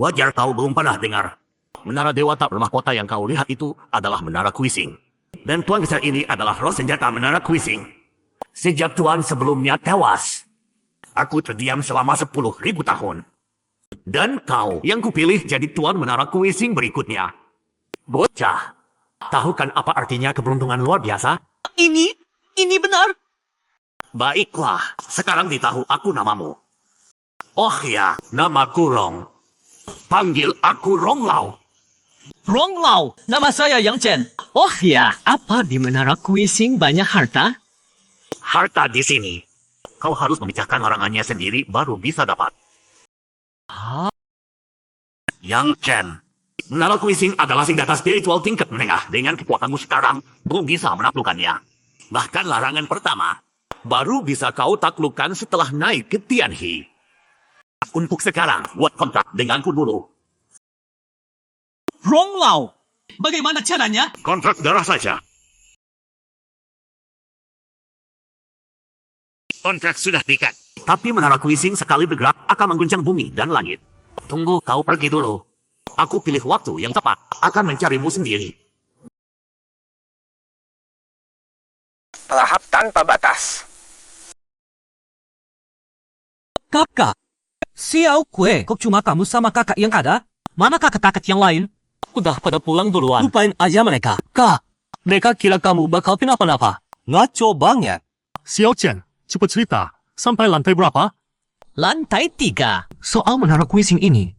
Speaker 6: Wajar kau belum pernah dengar. Menara Dewa tak bermahkota yang kau lihat itu adalah menara Kuising. Dan tuan besar ini adalah roh senjata menara Kuising. Sejak tuan sebelumnya tewas, aku terdiam selama 10.000 tahun. Dan kau yang kupilih jadi tuan menara Kuising berikutnya. Bocah, tahu kan apa artinya keberuntungan luar biasa?
Speaker 2: Ini benar.
Speaker 6: Baiklah, sekarang ditahu aku namamu. Oh ya, namaku Rong. Panggil aku Rong Lao.
Speaker 2: Rong Lao, nama saya Yang Chen. Oh ya, apa di menara Kuising banyak harta?
Speaker 6: Harta di sini.
Speaker 4: Kau harus memecahkan larangannya sendiri baru bisa dapat. Yang Chen, Menara Kuising adalah senjata spiritual tingkat menengah. Dengan kekuatanmu sekarang, belum bisa menaklukkannya. Bahkan larangan pertama, baru bisa kau taklukkan setelah naik ke Tianhe. Untuk sekarang, buat kontrak denganku dulu.
Speaker 2: Ronglao, bagaimana caranya?
Speaker 1: Kontrak darah saja.
Speaker 4: Kontrak sudah diikat. Tapi Menara Kuising sekali bergerak akan mengguncang bumi dan langit. Tunggu kau pergi dulu. Aku pilih waktu yang tepat. Akan mencarimu sendiri.
Speaker 1: Lahap tanpa batas.
Speaker 2: Kakak, Xiao Kue, kok cuma kamu sama kakak yang ada? Mana kakak-kakak yang lain?
Speaker 3: Udah pada pulang duluan.
Speaker 2: Lupain aja mereka.
Speaker 3: Kak, mereka kira kamu bakal kenapa-napa.
Speaker 4: Ngaco banget. Xiao Chen, cepat cerita. Sampai lantai berapa?
Speaker 2: Lantai 3. Soal Menara Kuising ini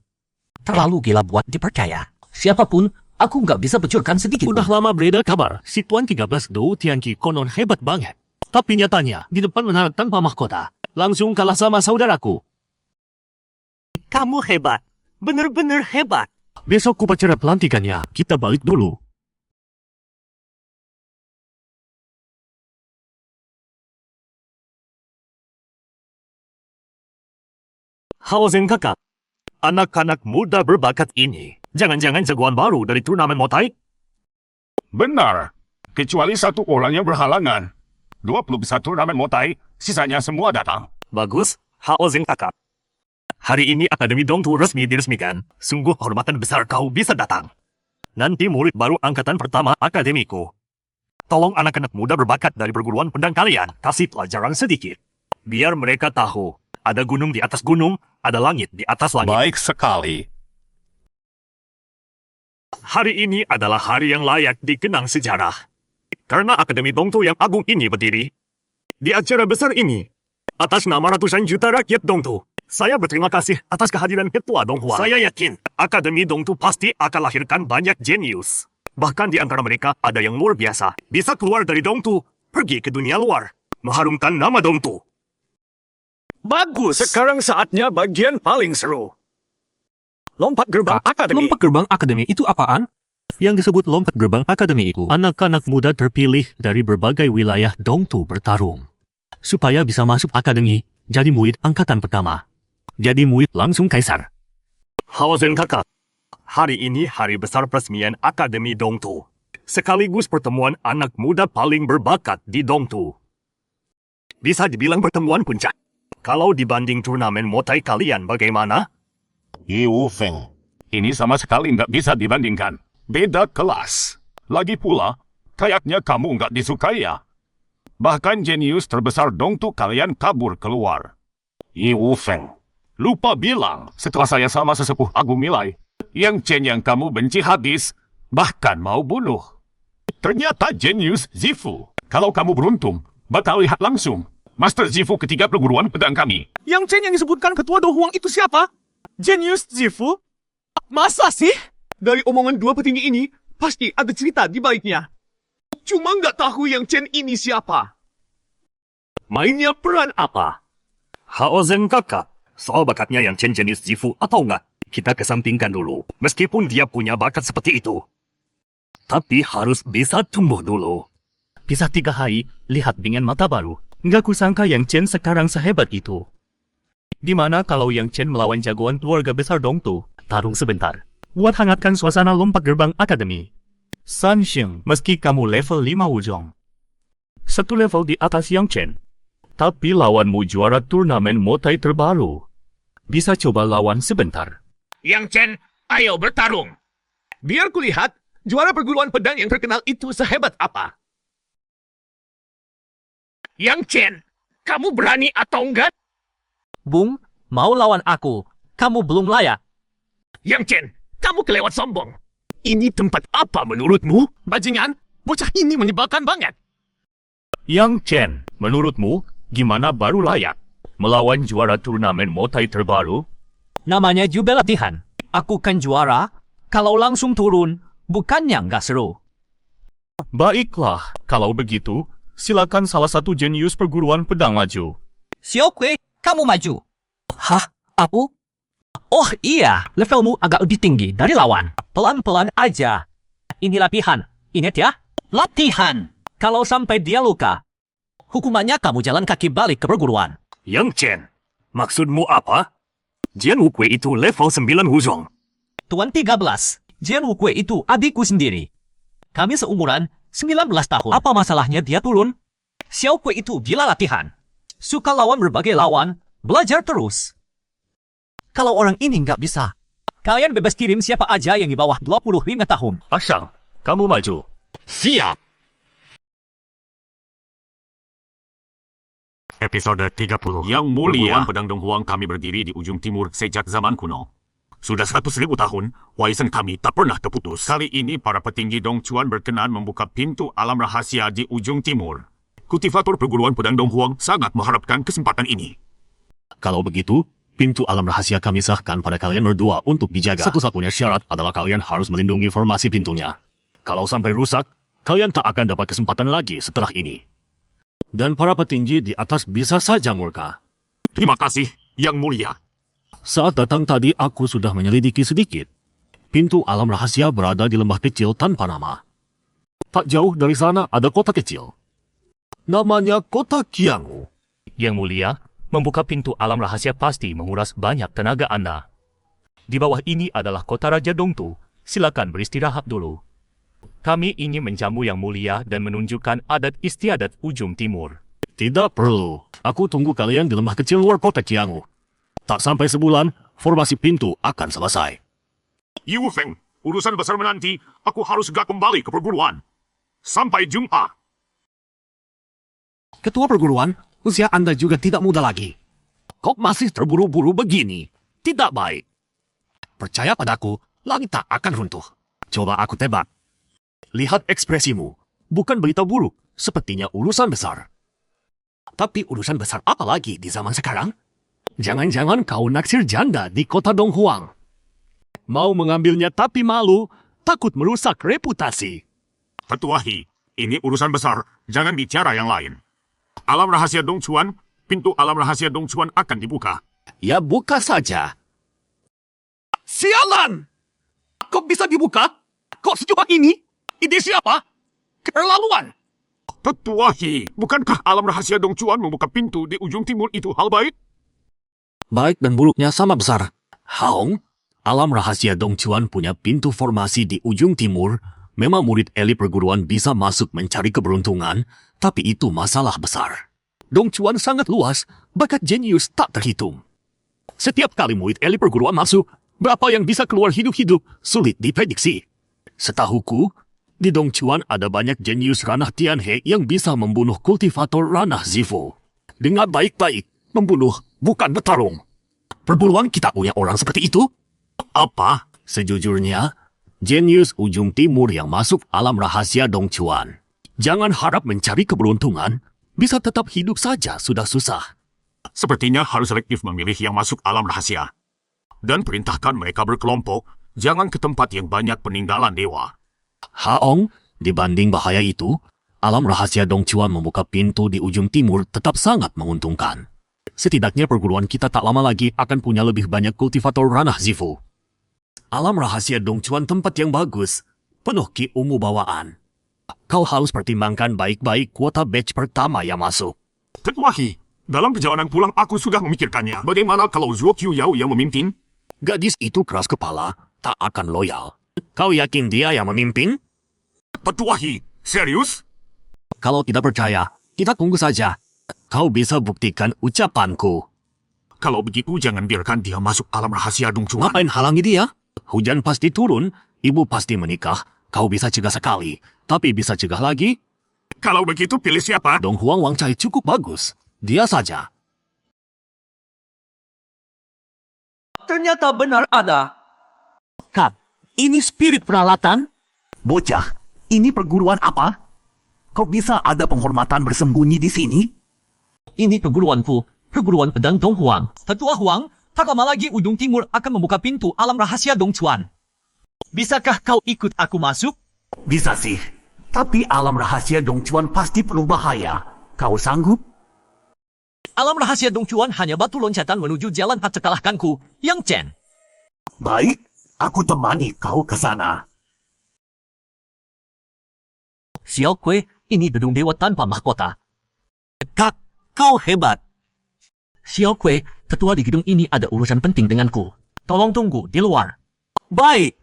Speaker 2: terlalu gila buat dipercaya. Siapapun, aku nggak bisa bocorkan sedikit.
Speaker 4: Udah lama beredar kabar, si Tuan 13 Do Tianqi konon hebat banget. Tapi nyatanya, di depan menara tanpa mahkota, langsung kalah sama saudaraku.
Speaker 3: Kamu hebat. Bener-bener hebat.
Speaker 4: Besok upacara pelantikannya, kita balik dulu. Hao Zeng kakak, anak-anak muda berbakat ini, jangan-jangan jagoan baru dari turnamen Motai?
Speaker 1: Benar. Kecuali satu orang yang berhalangan. 20 besar turnamen Motai, sisanya semua datang.
Speaker 4: Bagus, Hao Zeng kakak. Hari ini Akademi Dongtu resmi diresmikan. Sungguh hormatan besar kau bisa datang. Nanti murid baru angkatan pertama akademiku. Tolong anak-anak muda berbakat dari perguruan pedang kalian kasih pelajaran sedikit. Biar mereka tahu, ada gunung di atas gunung, ada langit di atas langit.
Speaker 1: Baik sekali.
Speaker 4: Hari ini adalah hari yang layak dikenang sejarah. Karena Akademi Dongtu yang agung ini berdiri. Di acara besar ini, atas nama ratusan juta rakyat Dongtu, saya berterima kasih atas kehadiran Ketua Donghua. Saya yakin Akademi Dongtu pasti akan lahirkan banyak jenius. Bahkan di antara mereka ada yang luar biasa. Bisa keluar dari Dongtu, pergi ke dunia luar. Mengharumkan nama Dongtu.
Speaker 1: Bagus. Sekarang saatnya bagian paling seru. Lompat gerbang akademi.
Speaker 2: Lompat gerbang akademi itu apaan?
Speaker 4: Yang disebut lompat gerbang akademi itu, anak-anak muda terpilih dari berbagai wilayah Dongtu bertarung. Supaya bisa masuk akademi, jadi murid angkatan pertama. Jadi murid langsung kaisar. Hao Zeng kakak, hari ini hari besar peresmian Akademi Dongtu. Sekaligus pertemuan anak muda paling berbakat di Dongtu. Bisa dibilang pertemuan puncak. Kalau dibanding turnamen Motai kalian bagaimana?
Speaker 1: Yu Feng, ini sama sekali nggak bisa dibandingkan. Beda kelas. Lagi pula, kayaknya kamu nggak disukai ya. Bahkan jenius terbesar Dongtu kalian kabur keluar. Yu Feng, lupa bilang setelah saya sama sesepuh Agung Milai, yang Chen yang kamu benci habis, bahkan mau bunuh. Ternyata jenius Zifu. Kalau kamu beruntung, bakal lihat langsung Master Zifu ketiga perguruan pedang kami.
Speaker 8: Yang Chen yang disebutkan ketua Do Huang itu siapa? Genius Zifu? Masa sih? Dari omongan dua petinggi ini, pasti ada cerita di baliknya. Cuma nggak tahu yang Chen ini siapa.
Speaker 4: Mainnya peran apa? Hao Zeng kakak, soal bakatnya yang Chen jenis Zifu atau enggak, kita kesampingkan dulu. Meskipun dia punya bakat seperti itu. Tapi harus bisa tumbuh dulu. Bisa 3 hari, lihat dengan mata baru. Nggak kusangka yang Chen sekarang sehebat itu. Dimana kalau yang Chen melawan jagoan keluarga besar Dongtu, tarung sebentar. Buat hangatkan suasana lompat gerbang akademi. Sanxing, meski kamu level 5 Wuzhong. 1 level di atas yang Chen. Tapi lawanmu juara turnamen Motai terbaru. Bisa coba lawan sebentar.
Speaker 1: Yang Chen, ayo bertarung.
Speaker 8: Biar kulihat, juara perguruan pedang yang terkenal itu sehebat apa.
Speaker 1: Yang Chen, kamu berani atau enggak?
Speaker 2: Bung, mau lawan aku. Kamu belum layak.
Speaker 1: Yang Chen, kamu kelewat sombong. Ini tempat apa menurutmu?
Speaker 8: Bajingan, bocah ini menyebalkan banget.
Speaker 4: Yang Chen, menurutmu, gimana baru layak melawan juara turnamen Motai terbaru?
Speaker 2: Namanya juga latihan. Aku kan juara. Kalau langsung turun, bukannya nggak seru.
Speaker 4: Baiklah, kalau begitu, silakan salah satu jenius perguruan pedang maju.
Speaker 2: Xiao Kui, kamu maju.
Speaker 3: Hah? Aku?
Speaker 2: Oh iya, levelmu agak lebih tinggi dari lawan. Pelan-pelan aja. Ini latihan. Ingat ya? Latihan. Kalau sampai dia luka, hukumannya kamu jalan kaki balik ke perguruan.
Speaker 4: Yang Chen, maksudmu apa? Jian Wukui itu level 9 Wuzhong.
Speaker 2: Tuan 13, Jian Wukui itu adikku sendiri. Kami seumuran 19 tahun. Apa masalahnya dia turun? Xiao Kui itu gila latihan. Suka lawan berbagai lawan, belajar terus. Kalau orang ini nggak bisa, kalian bebas kirim siapa aja yang di bawah 25 tahun.
Speaker 4: Ashang, kamu maju.
Speaker 1: Siap. Episode 30. Yang mulia, Pedang Dong Huang kami berdiri di ujung timur sejak zaman kuno. Sudah 100.000 tahun, warisan kami tak pernah terputus. Kali ini para petinggi Dong Chuan berkenan membuka pintu alam rahasia di ujung timur. Kultivator perguruan Pedang Dong Huang sangat mengharapkan kesempatan ini.
Speaker 4: Kalau begitu, pintu alam rahasia kami sahkan pada kalian berdua untuk dijaga. Satu-satunya syarat adalah kalian harus melindungi formasi pintunya. Kalau sampai rusak, kalian tak akan dapat kesempatan lagi setelah ini. Dan para petinggi di atas bisa saja murka.
Speaker 1: Terima kasih, Yang Mulia.
Speaker 4: Saat datang tadi, aku sudah menyelidiki sedikit. Pintu alam rahasia berada di lembah kecil tanpa nama. Tak jauh dari sana ada kota kecil. Namanya Kota Qiangu.
Speaker 3: Yang Mulia, membuka pintu alam rahasia pasti menguras banyak tenaga Anda. Di bawah ini adalah kota Raja Dongtu. Silakan beristirahat dulu. Kami ingin menjamu Yang Mulia dan menunjukkan adat istiadat ujung timur.
Speaker 4: Tidak perlu. Aku tunggu kalian di lembah kecil luar kota Qiangu. Tak sampai sebulan, formasi pintu akan selesai.
Speaker 1: Yu Feng, urusan besar menanti, aku harus segera kembali ke perguruan. Sampai jumpa.
Speaker 4: Ketua perguruan, usia Anda juga tidak muda lagi. Kok masih terburu-buru begini? Tidak baik. Percaya padaku, langit tak akan runtuh. Coba aku tebak. Lihat ekspresimu. Bukan berita buruk, sepertinya urusan besar. Tapi urusan besar apa lagi di zaman sekarang? Jangan-jangan kau naksir janda di kota Dong Huang. Mau mengambilnya tapi malu, takut merusak reputasi.
Speaker 1: Tetua Hi, ini urusan besar, jangan bicara yang lain. Alam rahasia Dong Chuan, pintu alam rahasia Dong Chuan akan dibuka.
Speaker 4: Ya buka saja. Sialan! Kok bisa dibuka? Kok secepat ini? Ide siapa? Keterlaluan!
Speaker 1: Tetua Hi, bukankah alam rahasia Dong Chuan membuka pintu di ujung timur itu hal baik?
Speaker 4: Baik dan buruknya sama besar. Haong, alam rahasia Dong Chuan punya pintu formasi di ujung timur. Memang murid elit perguruan bisa masuk mencari keberuntungan, tapi itu masalah besar. Dong Chuan sangat luas, bakat jenius tak terhitung. Setiap kali murid elit perguruan masuk, berapa yang bisa keluar hidup-hidup sulit diprediksi. Setahuku, di Dong Chuan ada banyak jenius ranah Tianhe yang bisa membunuh kultivator ranah Zifu. Dengar baik-baik, membunuh bukan bertarung. Perburuan kita punya orang seperti itu? Apa? Sejujurnya, jenius ujung timur yang masuk alam rahasia Dong Chuan. Jangan harap mencari keberuntungan, bisa tetap hidup saja sudah susah.
Speaker 1: Sepertinya harus selektif memilih yang masuk alam rahasia. Dan perintahkan mereka berkelompok, jangan ke tempat yang banyak peninggalan dewa.
Speaker 4: Haong, dibanding bahaya itu, alam rahasia Dong Chuan membuka pintu di ujung timur tetap sangat menguntungkan. Setidaknya perguruan kita tak lama lagi akan punya lebih banyak kultivator ranah Zifu. Alam rahasia Dong Chuan tempat yang bagus, penuh ki ungu bawaan. Kau harus pertimbangkan baik-baik kuota batch pertama yang masuk.
Speaker 1: Tetua Hi, dalam perjalanan pulang aku sudah memikirkannya. Bagaimana kalau Zuo Qiuyao yang memimpin?
Speaker 4: Gadis itu keras kepala, tak akan loyal. Kau yakin dia yang memimpin?
Speaker 1: Tetua Hi, serius?
Speaker 4: Kalau tidak percaya, kita tunggu saja. Kau bisa buktikan ucapanku.
Speaker 1: Kalau begitu jangan biarkan dia masuk alam rahasia Dong Chuan.
Speaker 4: Ngapain halangi dia? Hujan pasti turun, ibu pasti menikah. Kau bisa cegah sekali, tapi bisa cegah lagi?
Speaker 1: Kalau begitu pilih siapa?
Speaker 4: Dong Huang Wang Cai cukup bagus. Dia saja.
Speaker 2: Ternyata benar ada.
Speaker 8: Kak, ini spirit peralatan? Bocah, ini perguruan apa? Kok bisa ada penghormatan bersembunyi di sini?
Speaker 2: Ini perguruanku, perguruan pedang Dong Huang. Tetua Huang, tak lama lagi ujung timur akan membuka pintu alam rahasia Dong Chuan. Bisakah kau ikut aku masuk?
Speaker 8: Bisa sih. Tapi alam rahasia Dong Chuan pasti penuh bahaya. Kau sanggup?
Speaker 2: Alam rahasia Dong Chuan hanya batu loncatan menuju jalan hak kalahkanku, Yang Chen.
Speaker 6: Baik, aku temani kau ke sana.
Speaker 2: Xiao Kui, ini gedung dewa tanpa mahkota. Kau hebat. Xiao Kui, ketua di gedung ini ada urusan penting denganku. Tolong tunggu di luar. Baik.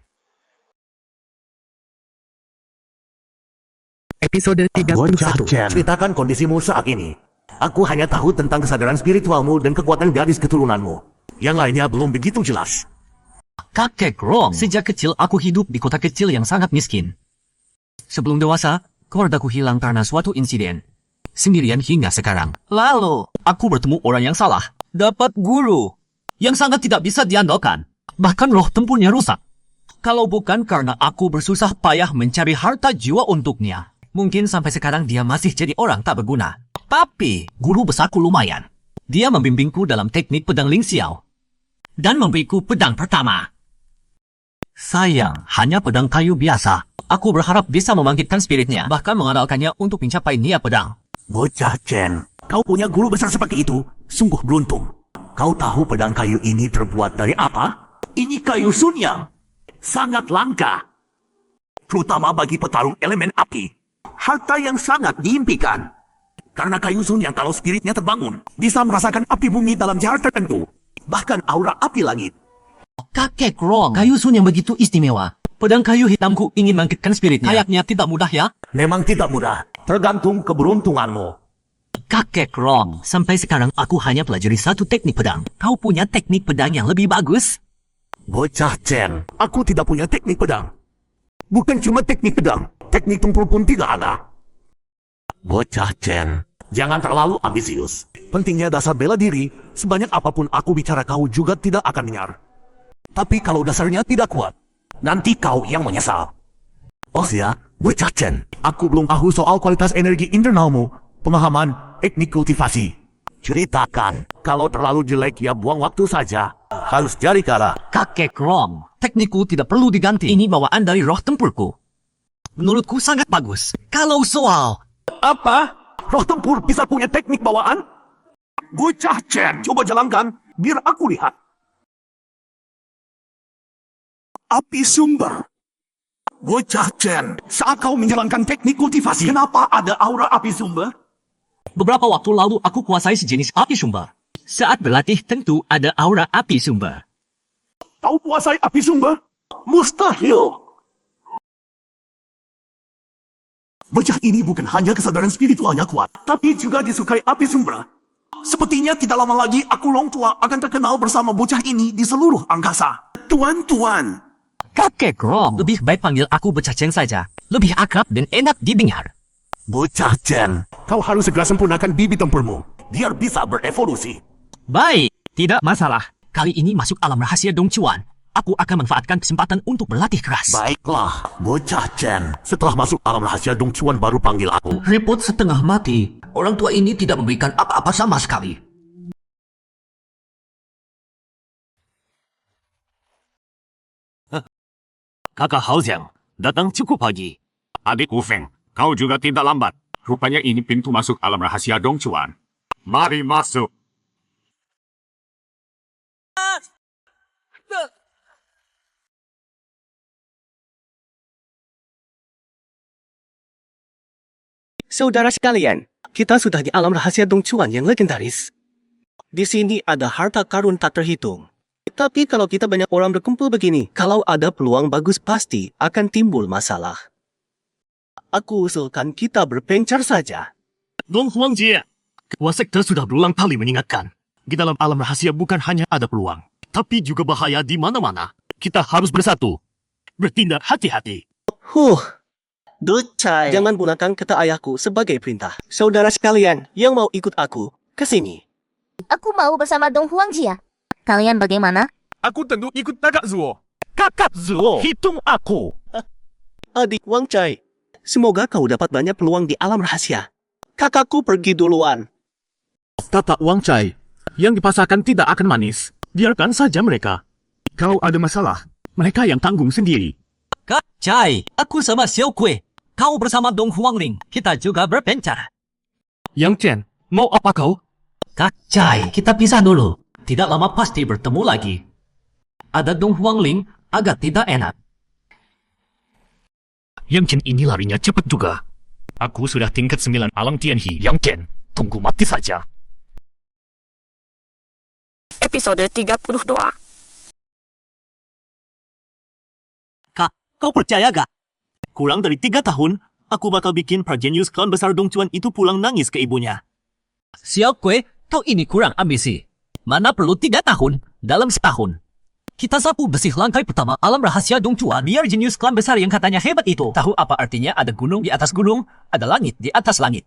Speaker 10: Episode 31.
Speaker 6: Ceritakan kondisimu saat ini. Aku hanya tahu tentang kesadaran spiritualmu dan kekuatan gadis keturunanmu. Yang lainnya belum begitu jelas.
Speaker 2: Kakek Rong. Sejak kecil aku hidup di kota kecil yang sangat miskin. Sebelum dewasa, keluargaku hilang karena suatu insiden. Sendirian hingga sekarang. Lalu, aku bertemu orang yang salah. Dapat guru yang sangat tidak bisa diandalkan. Bahkan roh tempurnya rusak. Kalau bukan karena aku bersusah payah mencari harta jiwa untuknya, mungkin sampai sekarang dia masih jadi orang tak berguna. Tapi, guru besarku lumayan. Dia membimbingku dalam teknik pedang Ling Xiao. Dan memberiku pedang pertama. Sayang, hanya pedang kayu biasa. Aku berharap bisa membangkitkan spiritnya, bahkan mengandalkannya untuk mencapai niat pedang.
Speaker 6: Bocah Chen, kau punya guru besar seperti itu, sungguh beruntung. Kau tahu pedang kayu ini terbuat dari apa? Ini kayu sunyang. Sangat langka. Terutama bagi petarung elemen api. Harta yang sangat diimpikan. Karena kayu sunyang kalau spiritnya terbangun, bisa merasakan api bumi dalam jarak tertentu. Bahkan aura api langit.
Speaker 2: Kakek Rong, kayu sun yang begitu istimewa. Pedang kayu hitamku ingin bangkitkan spiritnya. Kayaknya tidak mudah ya?
Speaker 6: Memang tidak mudah, tergantung keberuntunganmu.
Speaker 2: Kakek Rong, sampai sekarang aku hanya pelajari satu teknik pedang. Kau punya teknik pedang yang lebih bagus?
Speaker 6: Bocah Chen, aku tidak punya teknik pedang. Bukan cuma teknik pedang, teknik tempur pun tidak ada. Bocah Chen, jangan terlalu ambisius. Pentingnya dasar bela diri, sebanyak apapun aku bicara kau juga tidak akan dengar. Tapi kalau dasarnya tidak kuat, nanti kau yang menyesal. Oh ya, Bocah Chen, aku belum tahu soal kualitas energi internalmu, pemahaman, teknik kultivasi. Ceritakan, kalau terlalu jelek ya buang waktu saja. Harus cari cara.
Speaker 2: Kakek Rong, teknikku tidak perlu diganti. Ini bawaan dari roh tempurku. Menurutku sangat bagus. Kalau soal...
Speaker 6: Apa? Roh tempur bisa punya teknik bawaan? Bocah Chen, coba jalankan, biar aku lihat. Api sumber. Bocah Chen, saat kau menjalankan teknik kultivasi, kenapa ada aura api sumber?
Speaker 2: Beberapa waktu lalu aku kuasai sejenis api sumber. Saat berlatih tentu ada aura api sumber.
Speaker 6: Kau kuasai api sumber? Mustahil. Bocah ini bukan hanya kesadaran spiritualnya kuat, tapi juga disukai api sumber. Sepertinya tidak lama lagi aku Long Tua akan terkenal bersama bocah ini di seluruh angkasa. Tuan-tuan.
Speaker 2: Kakek Rong, lebih baik panggil aku Bocah Chen saja. Lebih akrab dan enak didengar.
Speaker 6: Bocah Chen, kau harus segera sempurnakan bibi tempurmu, biar bisa berevolusi.
Speaker 2: Baik, tidak masalah. Kali ini masuk alam rahasia Dong Chuan. Aku akan manfaatkan kesempatan untuk berlatih keras.
Speaker 6: Baiklah, Bocah Chen. Setelah masuk alam rahasia Dong Chuan baru panggil aku.
Speaker 2: Repot setengah mati. Orang tua ini tidak memberikan apa-apa sama sekali.
Speaker 4: Kakak Haojiang, datang cukup pagi.
Speaker 1: Adik Wu Feng, kau juga tidak lambat. Rupanya ini pintu masuk alam rahasia Dong Chuan. Mari masuk.
Speaker 10: Saudara sekalian, kita sudah di alam rahasia Dong Chuan yang legendaris. Di sini ada harta karun tak terhitung. Tapi kalau kita banyak orang berkumpul begini, kalau ada peluang bagus pasti akan timbul masalah. Aku usulkan kita berpencar saja.
Speaker 4: Dong Huangjie, ketua sekte sudah berulang kali mengingatkan. Di dalam alam rahasia bukan hanya ada peluang, tapi juga bahaya di mana-mana. Kita harus bersatu. Bertindak hati-hati.
Speaker 10: Ducai. Jangan gunakan kata ayahku sebagai perintah. Saudara sekalian yang mau ikut aku, ke sini.
Speaker 9: Aku mau bersama Dong Huangjia. Kalian bagaimana?
Speaker 8: Aku tentu ikut Kakak Zuo.
Speaker 6: Kakak Zuo, hitung aku.
Speaker 10: Adik Wang Chai, semoga kau dapat banyak peluang di alam rahasia. Kakakku pergi duluan.
Speaker 7: Kata Wang Chai, yang dipasarkan tidak akan manis. Biarkan saja mereka. Kau ada masalah, mereka yang tanggung sendiri.
Speaker 2: Kak Chai, aku sama Xiao Kui. Kau bersama Dong Huangling. Kita juga berpencar.
Speaker 7: Yang Chen, mau apa kau?
Speaker 2: Kak Chai, kita pisah dulu. Tidak lama pasti bertemu lagi. Ada Dong Huangling agak tidak enak.
Speaker 4: Yang Chen ini larinya cepat juga. Aku sudah tingkat 9 alam Tianhi. Yang Chen, tunggu mati saja.
Speaker 9: Episode 32.
Speaker 3: Kak, kau percaya gak? Kurang dari 3 tahun, aku bakal bikin pragenius klan besar Dongchuan itu pulang nangis ke ibunya.
Speaker 2: Xiao Kue, kau ini kurang ambisi. Mana perlu 3 tahun dalam setahun. Kita sapu bersih lantai pertama alam rahasia Dongchuan biar jenius klan besar yang katanya hebat itu tahu apa artinya ada gunung di atas gunung, ada langit di atas langit.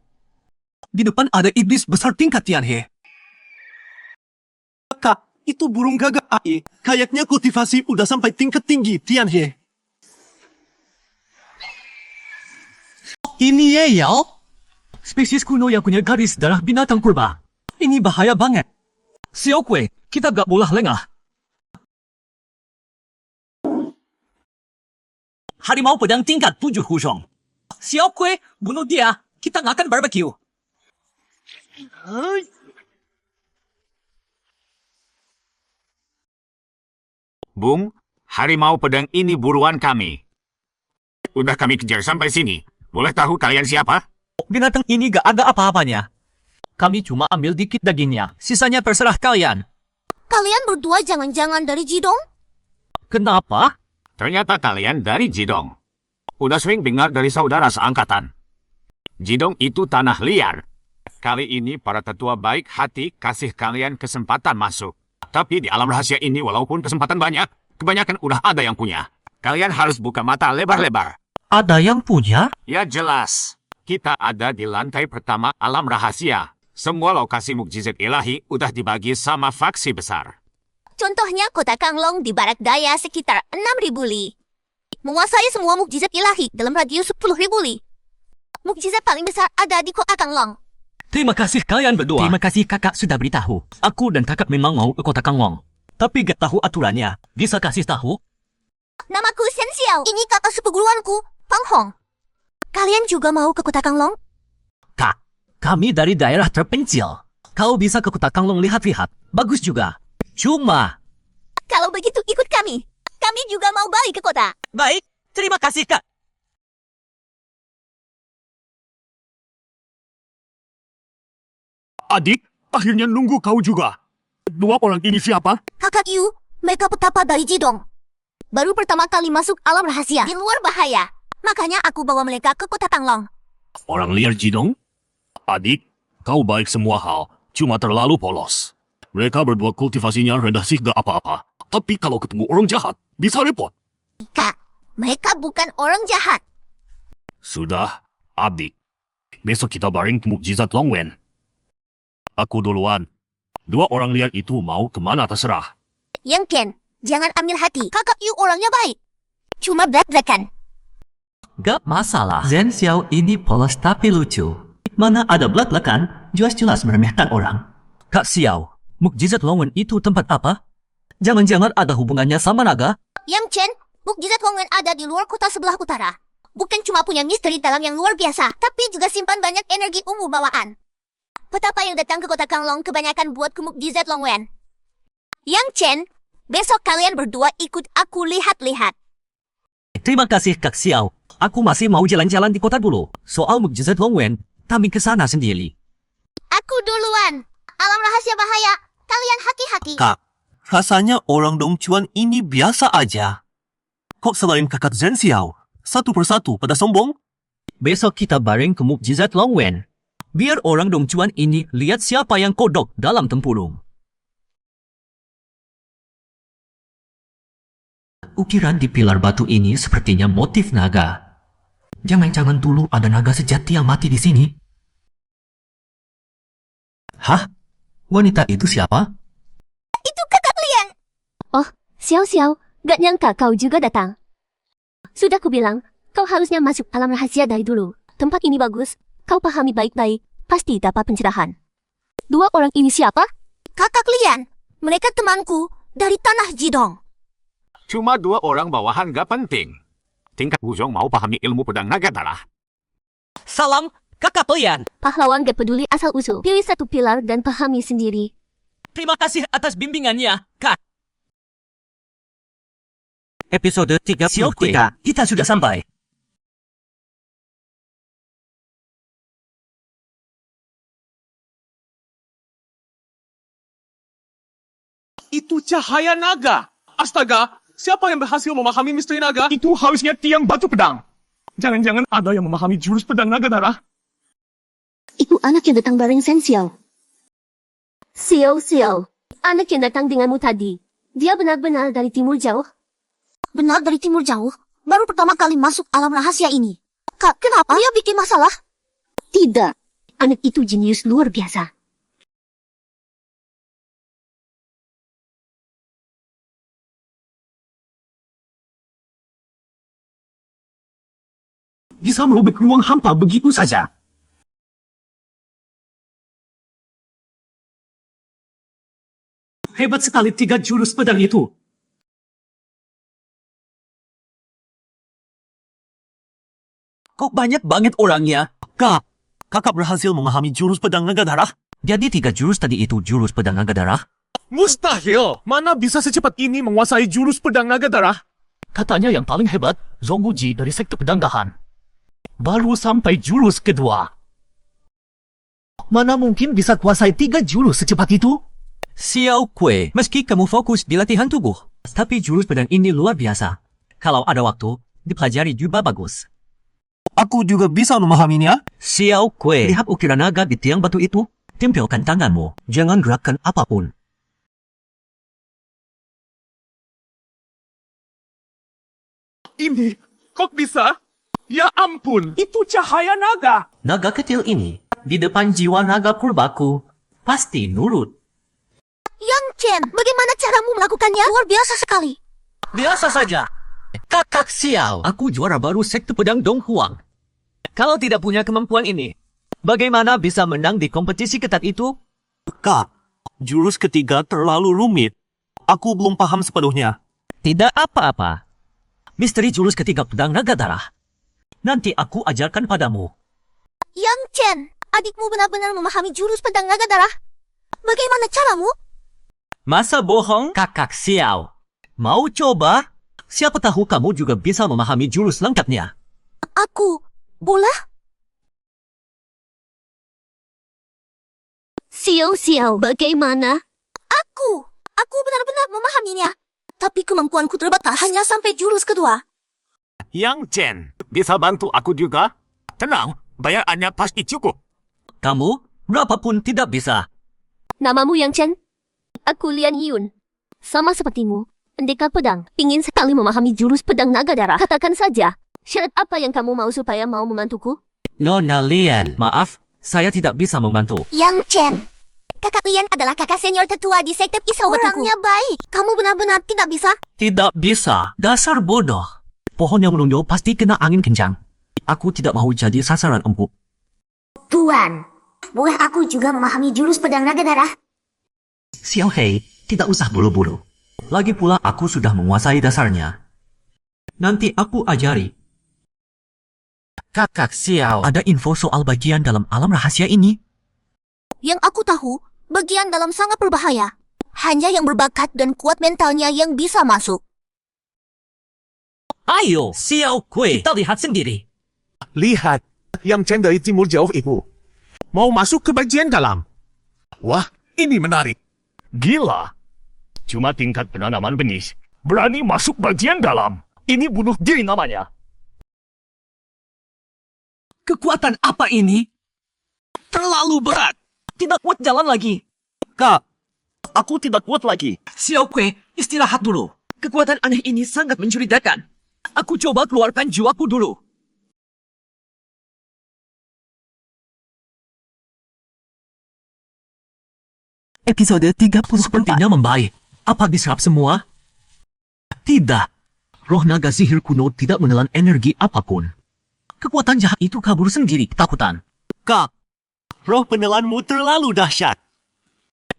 Speaker 8: Di depan ada iblis besar tingkat Tianhe.
Speaker 3: Kak, itu burung gagak AI. Kayaknya kultivasi udah sampai tingkat tinggi, Tianhe.
Speaker 8: Ini ya, Yao?
Speaker 2: Spesies kuno yang punya garis darah binatang purba. Ini bahaya banget. Xiao Kue, kita gak boleh lengah. Harimau pedang tingkat 7 Huzhong. Xiao Kue, bunuh dia. Kita gak akan barbecue.
Speaker 1: Bung, harimau pedang ini buruan kami. Udah kami kejar sampai sini. Boleh tahu kalian siapa?
Speaker 2: Binatang ini gak ada apa-apanya. Kami cuma ambil dikit dagingnya. Sisanya terserah kalian.
Speaker 9: Kalian berdua jangan-jangan dari Jidong?
Speaker 2: Kenapa?
Speaker 1: Ternyata kalian dari Jidong. Udah sering dengar dari saudara seangkatan. Jidong itu tanah liar. Kali ini para tetua baik hati kasih kalian kesempatan masuk. Tapi di alam rahasia ini walaupun kesempatan banyak, kebanyakan udah ada yang punya. Kalian harus buka mata lebar-lebar.
Speaker 2: Ada yang punya?
Speaker 1: Ya jelas. Kita ada di lantai pertama alam rahasia. Semua lokasi mukjizat ilahi udah dibagi sama faksi besar.
Speaker 9: Contohnya kota Kanglong di barat daya sekitar 6.000 li. Menguasai semua mukjizat ilahi dalam radius 10.000 li. Mukjizat paling besar ada di kota Kanglong.
Speaker 2: Terima kasih kalian berdua. Terima kasih kakak sudah beritahu. Aku dan kakak memang mau ke kota Kanglong. Tapi gak tahu aturannya. Bisa kasih tahu?
Speaker 9: Namaku Shen Xiao. Ini kakak seperguruanku, Pang Hong. Kalian juga mau ke kota Kanglong?
Speaker 2: Kak, kami dari daerah terpencil. Kau bisa ke kota Kanglong lihat-lihat. Bagus juga. Cuma...
Speaker 9: Kalau begitu ikut kami. Kami juga mau balik ke kota.
Speaker 2: Baik, terima kasih kak.
Speaker 4: Adik, akhirnya nunggu kau juga. 2 orang ini siapa?
Speaker 9: Kakak Yu, mereka petapa dari Jidong. Baru pertama kali masuk alam rahasia di luar bahaya. Makanya aku bawa mereka ke kota Kanglong.
Speaker 4: Orang liar Jidong? Adik, kau baik semua hal, cuma terlalu polos. Mereka berdua kultivasinya rendah sih gak apa-apa. Tapi kalau ketemu orang jahat, bisa repot.
Speaker 9: Kak, mereka bukan orang jahat.
Speaker 4: Sudah, adik. Besok kita bareng ke mukjizat Longwen. Aku duluan. 2 orang liar itu mau kemana terserah.
Speaker 9: Yang Ken, jangan ambil hati. Kakak Yu orangnya baik. Cuma belak-belakan.
Speaker 2: Gak masalah. Zen Xiao ini polos tapi lucu. Mana ada belak-belakan, jelas-jelas meremehkan orang. Kak Xiao, mukjizat Longwen itu tempat apa? Jangan-jangan ada hubungannya sama naga?
Speaker 9: Yang Chen, mukjizat Hongwen ada di luar kota sebelah utara. Bukan cuma punya misteri dalam yang luar biasa, tapi juga simpan banyak energi ungu bawaan. Petapa yang datang ke kota Kanglong kebanyakan buat ke mukjizat Longwen. Yang Chen, besok kalian berdua ikut aku lihat-lihat.
Speaker 2: Terima kasih Kak Xiao. Aku masih mau jalan-jalan di kota dulu. Soal mukjizat Longwen, kami ke sana sendiri.
Speaker 9: Aku duluan. Alam rahasia bahaya. Kalian hati-hati.
Speaker 3: Kak, rasanya orang Dongchuan ini biasa aja. Kok selain kakak Zen Xiao, satu persatu pada sombong?
Speaker 2: Besok kita bareng ke mukjizat Longwen. Biar orang Dongchuan ini lihat siapa yang kodok dalam tempurung. Ukiran di pilar batu ini sepertinya motif naga. Jangan-jangan dulu ada naga sejati yang mati di sini. Hah? Wanita itu siapa?
Speaker 9: Itu kakak Lian. Oh, Xiao Xiao, gak nyangka kau juga datang. Sudah kubilang, kau harusnya masuk alam rahasia dari dulu. Tempat ini bagus, kau pahami baik-baik, pasti dapat pencerahan. 2 orang ini siapa? Kakak Lian. Mereka temanku dari tanah Jidong.
Speaker 1: Cuma 2 orang bawahan gak penting. Tingkat Huzhong mau pahami ilmu pedang naga darah.
Speaker 2: Salam, Kakak pelian.
Speaker 9: Pahlawan gak peduli asal-usul. Pilih satu pilar dan pahami sendiri.
Speaker 2: Terima kasih atas bimbingannya, Kak. Episode 33. Kita sudah sampai.
Speaker 8: Itu cahaya naga. Astaga, siapa yang berhasil memahami misteri naga?
Speaker 1: Itu harusnya tiang batu pedang. Jangan-jangan ada yang memahami jurus pedang naga darah.
Speaker 9: Itu anak yang datang bareng Sen Xiao. Xiao. Anak yang datang denganmu tadi. Dia benar-benar dari timur jauh. Benar dari timur jauh? Baru pertama kali masuk alam rahasia ini. Kak, kenapa? Dia bikin masalah? Tidak. Anak itu jenius luar biasa.
Speaker 3: Bisa merobek ruang hampa begitu saja. Hebat sekali 3 jurus pedang itu.
Speaker 2: Kok banyak banget orangnya?
Speaker 4: Kak, kakak berhasil memahami jurus pedang naga darah?
Speaker 2: Jadi 3 jurus tadi itu jurus pedang naga darah?
Speaker 8: Mustahil! Mana bisa secepat ini menguasai jurus pedang naga darah?
Speaker 3: Katanya yang paling hebat, Zongguji dari sekte pedanggahan. Baru sampai jurus kedua. Mana mungkin bisa kuasai 3 jurus secepat itu?
Speaker 2: Xiao Kui, meski kamu fokus di latihan tubuh, tapi jurus pedang ini luar biasa. Kalau ada waktu, dipelajari juga bagus.
Speaker 4: Aku juga bisa memahaminya.
Speaker 2: Xiao Kui, lihat ukiran naga di tiang batu itu. Tempelkan tanganmu, jangan gerakkan apapun.
Speaker 8: Ini, kok bisa? Ya ampun, itu cahaya naga.
Speaker 2: Naga kecil ini, di depan jiwa naga purbaku, pasti nurut.
Speaker 9: Yang Chen, bagaimana caramu melakukannya? Luar biasa sekali.
Speaker 2: Biasa saja. Kakak Xiao, aku juara baru sekte pedang Dong Huang. Kalau tidak punya kemampuan ini, bagaimana bisa menang di kompetisi ketat itu?
Speaker 4: Kak, jurus ketiga terlalu rumit. Aku belum paham sepenuhnya.
Speaker 2: Tidak apa-apa. Misteri jurus ketiga pedang naga darah. Nanti aku ajarkan padamu.
Speaker 9: Yang Chen, adikmu benar-benar memahami jurus pedang naga darah. Bagaimana caramu?
Speaker 2: Masa bohong, kakak Xiao? Mau coba? Siapa tahu kamu juga bisa memahami jurus lengkapnya.
Speaker 9: Aku, boleh? Xiao, bagaimana? Aku benar-benar memahaminya. Tapi kemampuanku terbatas hanya sampai jurus kedua.
Speaker 1: Yang Chen, bisa bantu aku juga? Tenang, bayarannya pasti cukup.
Speaker 2: Kamu, berapapun tidak bisa.
Speaker 9: Namamu Yang Chen? Aku Lian Yun. Sama sepertimu, pendekar pedang, ingin sekali memahami jurus pedang naga darah. Katakan saja, syarat apa yang kamu mau supaya mau membantuku?
Speaker 2: Nona Lian, maaf, saya tidak bisa membantu.
Speaker 9: Yang Chen, kakak Lian adalah kakak senior tertua di sekte pisau batuku. Orangnya baik. Kamu benar-benar tidak bisa?
Speaker 2: Tidak bisa, dasar bodoh. Pohon yang menonjol pasti kena angin kencang. Aku tidak mau jadi sasaran empuk.
Speaker 9: Tuan, boleh aku juga memahami jurus pedang naga darah?
Speaker 2: Xiao Hei, tidak usah buru-buru. Lagi pula aku sudah menguasai dasarnya. Nanti aku ajari. Kakak Xiao, ada info soal bagian dalam alam rahasia ini?
Speaker 9: Yang aku tahu, bagian dalam sangat berbahaya. Hanya yang berbakat dan kuat mentalnya yang bisa masuk.
Speaker 2: Ayo, Xiao Kui, kita lihat sendiri.
Speaker 7: Lihat, Yang Chen dari timur jauh itu. Mau masuk ke bagian dalam. Wah, ini menarik.
Speaker 1: Gila. Cuma tingkat penanaman benih. Berani masuk bagian dalam. Ini bunuh diri namanya.
Speaker 2: Kekuatan apa ini? Terlalu berat. Tidak kuat jalan lagi.
Speaker 4: Kak, aku tidak kuat lagi.
Speaker 2: Xiao Kui, istirahat dulu. Kekuatan aneh ini sangat mencurigakan. Aku coba keluarkan jiwaku dulu. Episode 30 sepertinya membaik. Apa diserap semua? Tidak. Roh naga sihir kuno tidak menelan energi apapun. Kekuatan jahat itu kabur sendiri ketakutan.
Speaker 4: Kak, roh penelanmu terlalu dahsyat.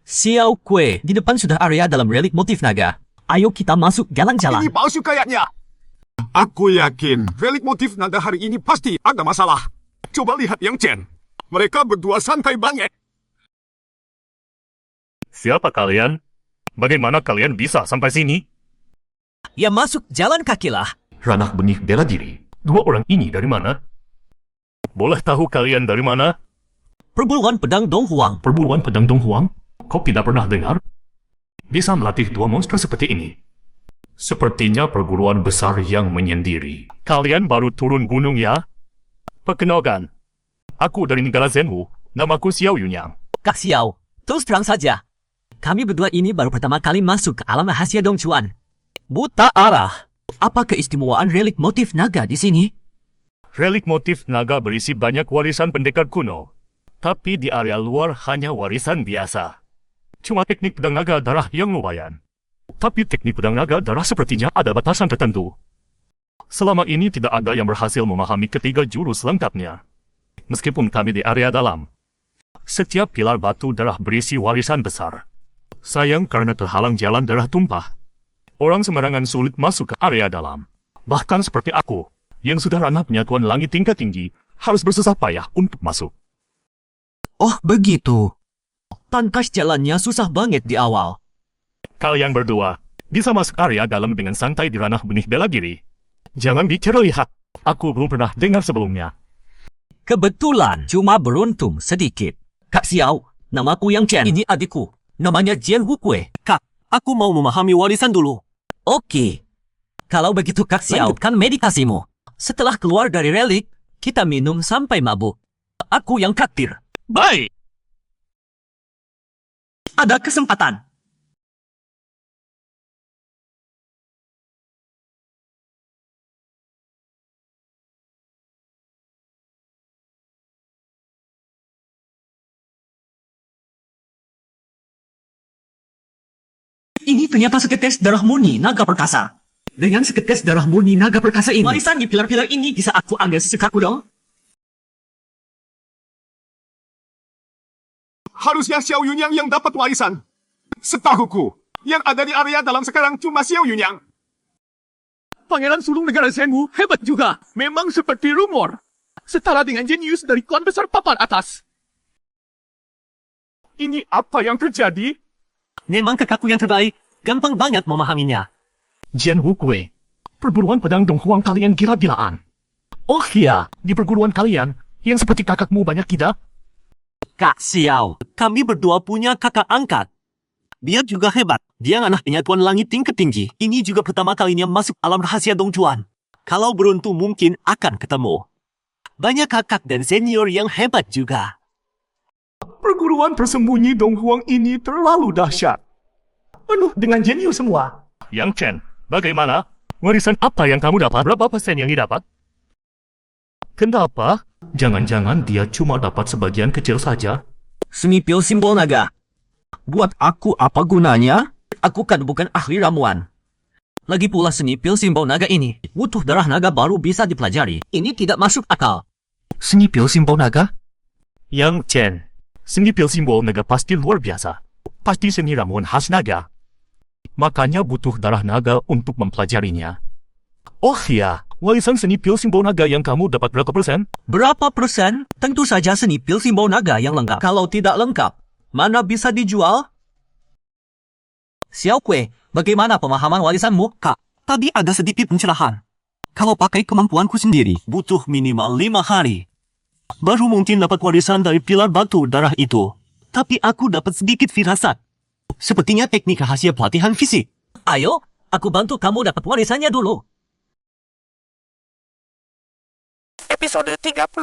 Speaker 2: Xiao Kui, di depan sudah area dalam relik motif naga. Ayo kita masuk jalan-jalan.
Speaker 1: Ini palsu kayaknya. Aku yakin relik motif naga hari ini pasti ada masalah. Coba lihat Yang Chen. Mereka berdua santai banget.
Speaker 4: Siapa kalian? Bagaimana kalian bisa sampai sini?
Speaker 2: Ya masuk jalan kakilah.
Speaker 4: Ranah benih bela diri. Dua orang ini dari mana? Boleh tahu kalian dari mana?
Speaker 2: Perburuan pedang Dong Huang.
Speaker 4: Perburuan pedang Dong Huang? Kau tidak pernah dengar? Bisa melatih dua monster seperti ini. Sepertinya perguruan besar yang menyendiri. Kalian baru turun gunung ya? Perkenalkan, aku dari negara Zhenwu. Namaku Xiao Yunyang.
Speaker 2: Kak Xiao, terus terang saja. Kami berdua ini baru pertama kali masuk ke alam rahasia Dongchuan. Buta arah. Apa keistimewaan relik motif naga di sini?
Speaker 4: Relik motif naga berisi banyak warisan pendekar kuno. Tapi di area luar hanya warisan biasa. Cuma teknik pedang naga darah yang lumayan. Tapi teknik pedang naga darah sepertinya ada batasan tertentu. Selama ini tidak ada yang berhasil memahami ketiga jurus lengkapnya. Meskipun kami di area dalam. Setiap pilar batu darah berisi warisan besar. Sayang karena terhalang jalan darah tumpah. Orang sembarangan sulit masuk ke area dalam. Bahkan seperti aku, yang sudah ranah penyatuan langit tingkat tinggi, harus bersusah payah untuk masuk.
Speaker 2: Oh begitu. Tangkas jalannya susah banget di awal.
Speaker 4: Kalian berdua bisa masuk area dalam dengan santai di ranah benih bela diri. Jangan bicara lihat. Aku belum pernah dengar sebelumnya.
Speaker 2: Kebetulan, cuma beruntung sedikit. Kak Xiao, namaku Yang Chen. Ini adikku, namanya Jian Wukui.
Speaker 10: Kak, aku mau memahami warisan dulu.
Speaker 2: Oke. Kalau begitu Kak Xiao, lanjutkan meditasimu. Setelah keluar dari relik, kita minum sampai mabuk. Aku yang traktir.
Speaker 4: Baik.
Speaker 10: Ada kesempatan. Ini ternyata setetes darah murni naga perkasa. Dengan setetes darah murni naga perkasa ini, warisan di pilar-pilar ini bisa aku ambil sesekakku dong.
Speaker 8: Harusnya Xiao Yunyang yang dapat warisan. Setahuku, yang ada di area dalam sekarang cuma Xiao Yunyang. Pangeran sulung negara Zhenwu hebat juga. Memang seperti rumor. Setara dengan jenius dari klan besar papan atas. Ini apa yang terjadi?
Speaker 10: Memang kakakku yang terbaik. Gampang banget memahaminya.
Speaker 4: Jian Wukui, perguruan pedang Dong Huang kalian gila-gilaan. Oh iya, di perguruan kalian, yang seperti kakakmu banyak tidak?
Speaker 10: Kak Xiao, kami berdua punya kakak angkat. Dia juga hebat. Dia anak penyatuan langit tingkat tinggi. Ini juga pertama kalinya masuk alam rahasia Dongchuan. Kalau beruntung mungkin akan ketemu. Banyak kakak dan senior yang hebat juga.
Speaker 8: Perguruan tersembunyi Dong Huang ini terlalu dahsyat. Penuh dengan jenius semua.
Speaker 4: Yang Chen, bagaimana? Warisan apa yang kamu dapat? Berapa persen yang didapat? Kenapa? Jangan-jangan dia cuma dapat sebagian kecil saja.
Speaker 2: Senipil simbol naga. Buat aku apa gunanya? Aku kan bukan ahli ramuan. Lagi pula senipil simbol naga ini, butuh darah naga baru bisa dipelajari. Ini tidak masuk akal.
Speaker 4: Senipil simbol naga? Yang Chen, senipil simbol naga pasti luar biasa. Pasti seni ramuan khas naga. Makanya butuh darah naga untuk mempelajarinya. Oh iya, warisan senipil simbol naga yang kamu dapat berapa persen?
Speaker 2: Berapa persen? Tentu saja senipil simbol naga yang lengkap. Kalau tidak lengkap, mana bisa dijual? Xiao Kui, bagaimana pemahaman warisanmu?
Speaker 10: Kak, tadi ada sedikit pencerahan. Kalau pakai kemampuanku sendiri, butuh minimal 5 hari. Baru mungkin dapat warisan dari pilar batu darah itu. Tapi aku dapat sedikit firasat. Sepertinya teknik rahasia pelatihan fisik.
Speaker 2: Ayo, aku bantu kamu dapat warisannya dulu.
Speaker 11: Episode 35.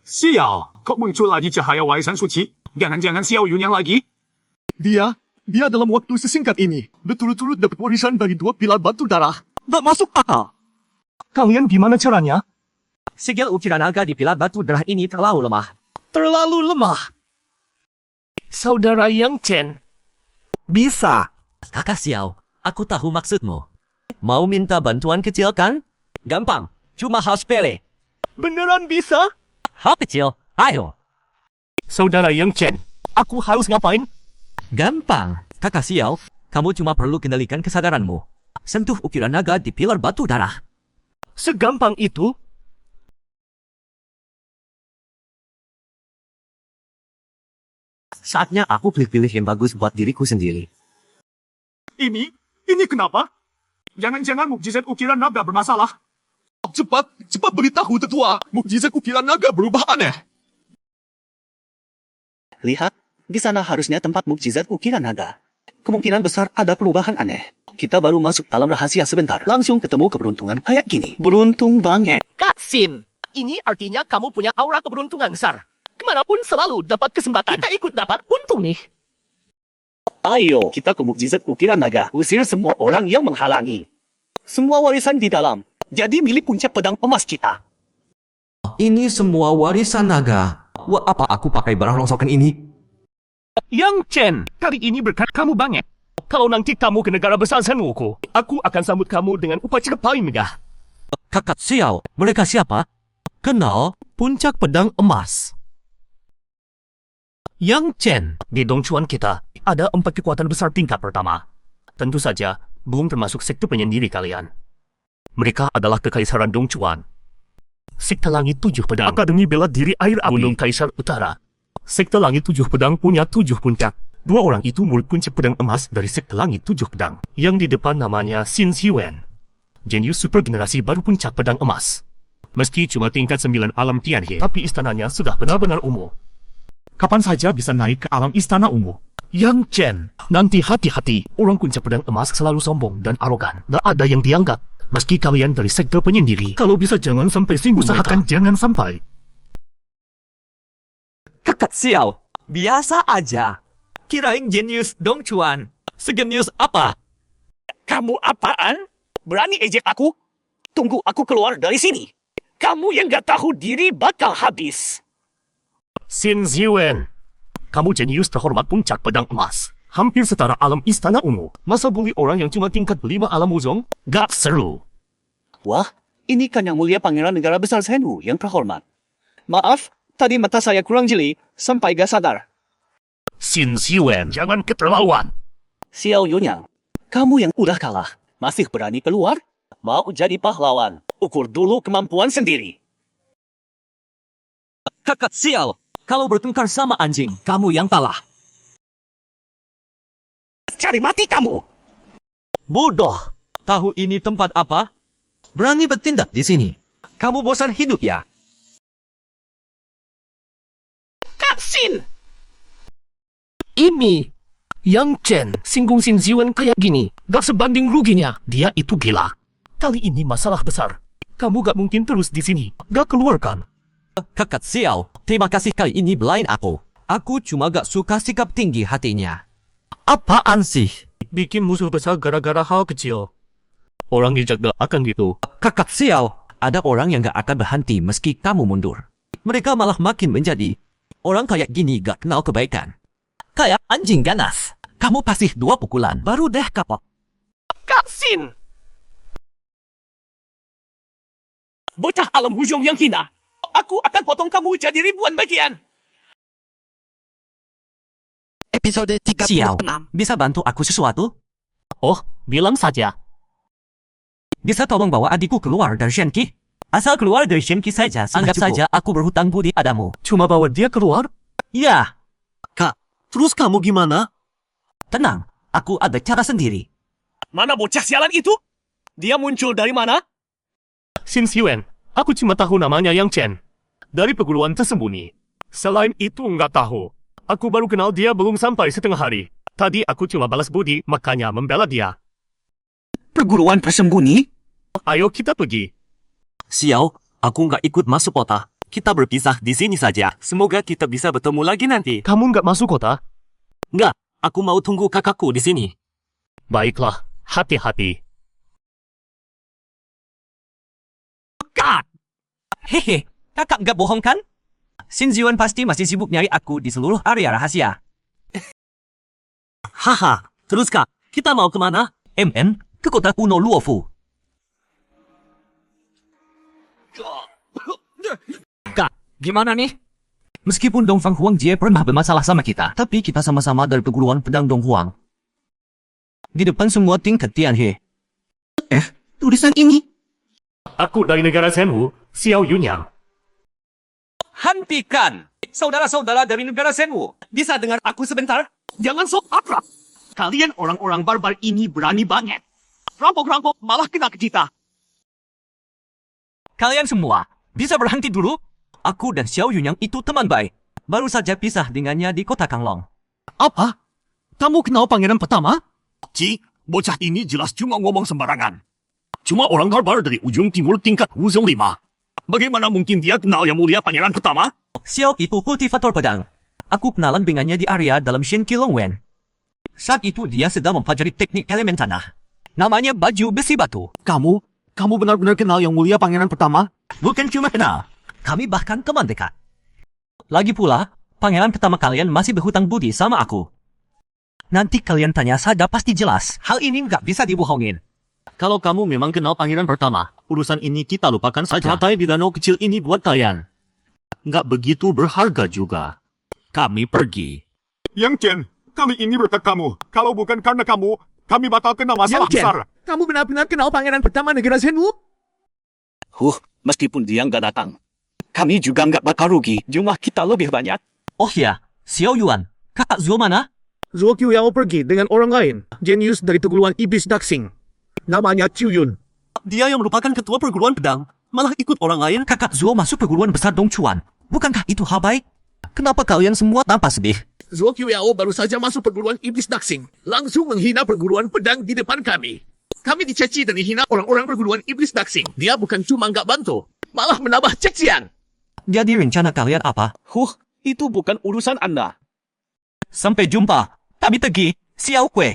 Speaker 8: Sial, kok muncul lagi cahaya warisan suci? Jangan-jangan Xiao Yunyang lagi? Dia dalam waktu sesingkat ini, betul-betul dapat warisan dari 2 pilar batu darah. Tak masuk akal. Kalian gimana caranya?
Speaker 2: Segel ukiran naga di pilar batu darah ini terlalu lemah.
Speaker 8: Terlalu lemah.
Speaker 11: Saudara Yang Chen.
Speaker 8: Bisa.
Speaker 2: Kakak Xiao, aku tahu maksudmu. Mau minta bantuan kecil kan? Gampang, cuma hal sepele.
Speaker 8: Beneran bisa?
Speaker 2: Hal kecil, ayo.
Speaker 4: Saudara Yang Chen, aku harus ngapain?
Speaker 2: Gampang, Kakak Xiao, kamu cuma perlu kendalikan kesadaranmu. sentuh ukiran naga di pilar batu darah.
Speaker 11: Segampang itu?
Speaker 10: Saatnya aku pilih-pilih yang bagus buat diriku sendiri.
Speaker 8: Ini kenapa? Jangan-jangan mukjizat ukiran naga bermasalah. Cepat beritahu tetua. Mukjizat ukiran naga berubah aneh.
Speaker 10: Lihat, di sana harusnya tempat mukjizat ukiran naga. Kemungkinan besar ada perubahan aneh. Kita baru masuk dalam rahasia sebentar. Langsung ketemu keberuntungan kayak gini. Beruntung banget.
Speaker 11: Kak Sin, ini artinya kamu punya aura keberuntungan besar. Kemanapun selalu dapat kesempatan. Kita ikut dapat untung nih.
Speaker 10: Ayo, kita ke mukjizat ukiran naga. Usir semua orang yang menghalangi. Semua warisan di dalam. Jadi milik puncak pedang emas kita.
Speaker 2: Ini semua warisan naga. Wah, apa aku pakai barang rongsokan ini?
Speaker 11: Yang Chen, kali ini berkat kamu banget. Kalau nanti kamu ke negara besar Senwoku, aku akan sambut kamu dengan upacara paling megah.
Speaker 2: Kakak Xiao, mereka siapa? Kenal puncak pedang emas.
Speaker 11: Yang Chen, di Dongchuan kita, ada 4 kekuatan besar tingkat pertama. Tentu saja, belum termasuk sekte penyendiri kalian. Mereka adalah Kekaisaran Dongchuan. Sekte Langit 7 Pedang, Akademi Bela Diri Air Api, Gunung Kaisar Utara. Sekte Langit 7 Pedang punya 7 puncak. 2 orang itu murid puncak pedang emas dari Sekte Langit 7 Pedang. Yang di depan namanya Xin Xiwen. Jenius super generasi baru puncak pedang emas. Meski cuma tingkat 9 alam Tianhe, tapi istananya sudah benar-benar umum.
Speaker 8: Kapan saja bisa naik ke alam istana ungu.
Speaker 11: Yang Chen, nanti hati-hati. Orang puncak pedang emas selalu sombong dan arogan. Tak ada yang dianggap. Meski kalian dari sekte penyendiri, kalau bisa jangan sampai singgung. Usahakan jangan sampai.
Speaker 2: Kakak Xiao, biasa aja. Kirain jenius Dongchuan. Segenius apa?
Speaker 11: Kamu apaan? Berani ejek aku? Tunggu aku keluar dari sini. Kamu yang gak tahu diri bakal habis. Xin Ziwen, kamu jenius terhormat puncak pedang emas. Hampir setara alam istana ungu. Masa bully orang yang cuma tingkat 5 alam wuzong? Gak seru.
Speaker 10: Wah, ini kan yang mulia pangeran negara besar Senwu yang terhormat. Maaf, tadi mata saya kurang jeli, sampai gak sadar.
Speaker 11: Xin Ziwen, jangan keterlaluan.
Speaker 10: Xiao Yunyang, kamu yang udah kalah, masih berani keluar? Mau jadi pahlawan, ukur dulu kemampuan sendiri.
Speaker 2: Kakak Xiao, kalau bertengkar sama anjing, kamu yang kalah.
Speaker 11: Cari mati kamu.
Speaker 2: Bodoh. Tahu ini tempat apa? Berani bertindak di sini. Kamu bosan hidup ya?
Speaker 11: Kak Sin! Ini Yang Chen singgung Xin Ziwen kayak gini. Gak sebanding ruginya. Dia itu gila. Kali ini masalah besar. Kamu gak mungkin terus di sini. Gak keluar kan?
Speaker 2: Kakak Xiao, terima kasih kali ini belain aku. Aku cuma gak suka sikap tinggi hatinya. Apaan sih?
Speaker 11: Bikin musuh besar gara-gara hal kecil. Orang bijak gak akan gitu.
Speaker 2: Kakak Xiao, ada orang yang gak akan berhenti meski kamu mundur. Mereka malah makin menjadi. Orang kayak gini gak kenal kebaikan. Kayak anjing ganas. Kamu pasti 2 pukulan, baru deh kapok.
Speaker 11: Kak Sin! Bocah alam hujung yang hina. Aku akan potong kamu jadi ribuan bagian.
Speaker 2: Episode 36. Xiao, bisa bantu aku sesuatu?
Speaker 11: Oh, bilang saja.
Speaker 2: Bisa tolong bawa adikku keluar dari Shenki? Asal keluar dari Shenki saja, anggap saja aku berhutang budi padamu.
Speaker 11: Cuma bawa dia keluar?
Speaker 2: Ya.
Speaker 4: Kak, terus kamu gimana?
Speaker 2: Tenang, aku ada cara sendiri.
Speaker 11: Mana bocah sialan itu? Dia muncul dari mana? Xin Xiwen, aku cuma tahu namanya Yang Chen. Dari perguruan tersembunyi. Selain itu nggak tahu. Aku baru kenal dia belum sampai setengah hari. Tadi aku cuma balas budi, makanya membela dia.
Speaker 10: Perguruan tersembunyi?
Speaker 11: Ayo kita pergi.
Speaker 2: Xiao, aku nggak ikut masuk kota. Kita berpisah di sini saja. Semoga kita bisa bertemu lagi nanti.
Speaker 11: Kamu nggak masuk kota?
Speaker 2: Nggak, aku mau tunggu kakakku di sini.
Speaker 11: Baiklah, hati-hati.
Speaker 2: Kak! Hehe, kakak nggak bohong kan? Xin Ziwen pasti masih sibuk nyari aku di seluruh area rahasia.
Speaker 3: Haha, terus Kak, kita mau kemana?
Speaker 2: MN, ke kota kuno Luofu.
Speaker 3: Kak, gimana nih?
Speaker 2: Meskipun Dongfang Huangjie pernah bermasalah sama kita, tapi kita sama-sama dari perguruan pedang Donghuang. Di depan semua tingkat Tianhe.
Speaker 10: tulisan ini?
Speaker 11: Aku dari negara Senwu, Xiao Yunyang.
Speaker 2: Hentikan! Saudara-saudara dari negara Senwu.
Speaker 10: Bisa dengar aku sebentar? Jangan sok akrab. Kalian orang-orang barbar ini berani banget. Rampok-rampok malah kena ke kita.
Speaker 2: Kalian semua, bisa berhenti dulu? Aku dan Xiao Yunyang itu teman baik. Baru saja pisah dengannya di kota Kanglong.
Speaker 4: Apa? Kamu kenal pangeran pertama? Ci, bocah ini jelas cuma ngomong sembarangan. Cuma orang barbar dari ujung timur tingkat Wuzong 5. Bagaimana mungkin dia kenal yang mulia pangeran pertama?
Speaker 2: Xiao itu kultivator pedang. Aku kenalan dengannya di area dalam Shen Kilongwen. Saat itu dia sedang mempelajari teknik elemen tanah. Namanya baju besi batu.
Speaker 4: Kamu benar-benar kenal yang mulia pangeran pertama?
Speaker 2: Bukan cuma kenal. Kami bahkan teman dekat. Lagi pula, pangeran pertama kalian masih berhutang budi sama aku. Nanti kalian tanya saja pasti jelas. Hal ini nggak bisa dibohongin.
Speaker 4: Kalau kamu memang kenal pangeran pertama, urusan ini kita lupakan saja. Rantai di danau kecil ini buat kalian. Nggak begitu berharga juga. Kami pergi.
Speaker 1: Yang Chen, kali ini berkat kamu. Kalau bukan karena kamu, kami bakal kena masalah
Speaker 8: Yang Chen,
Speaker 1: besar.
Speaker 8: kamu benar-benar kenal pangeran pertama negara Senwu?
Speaker 10: Meskipun dia nggak datang, kami juga nggak bakal rugi. Jumlah kita lebih banyak.
Speaker 2: Oh ya, Xiao Yuan, kakak Zuo mana?
Speaker 7: Zuo Qiuyao pergi dengan orang lain. Jenius dari perguruan iblis Daxing. Namanya Chiu Yun.
Speaker 4: Dia yang merupakan ketua perguruan pedang, malah ikut orang lain.
Speaker 2: Kakak Zuo masuk perguruan besar Dongchuan. Bukankah itu hal baik? Kenapa kalian semua tampak sedih?
Speaker 8: Zuo Qiuyao baru saja masuk perguruan iblis Daxing. Langsung menghina perguruan pedang di depan kami. Kami dicaci dan dihina orang-orang perguruan iblis Daxing. Dia bukan cuma nggak bantu, malah menambah cacian.
Speaker 2: Jadi rencana kalian apa?
Speaker 10: Itu bukan urusan Anda.
Speaker 2: Sampai jumpa. Kami pergi. Xiao Kue.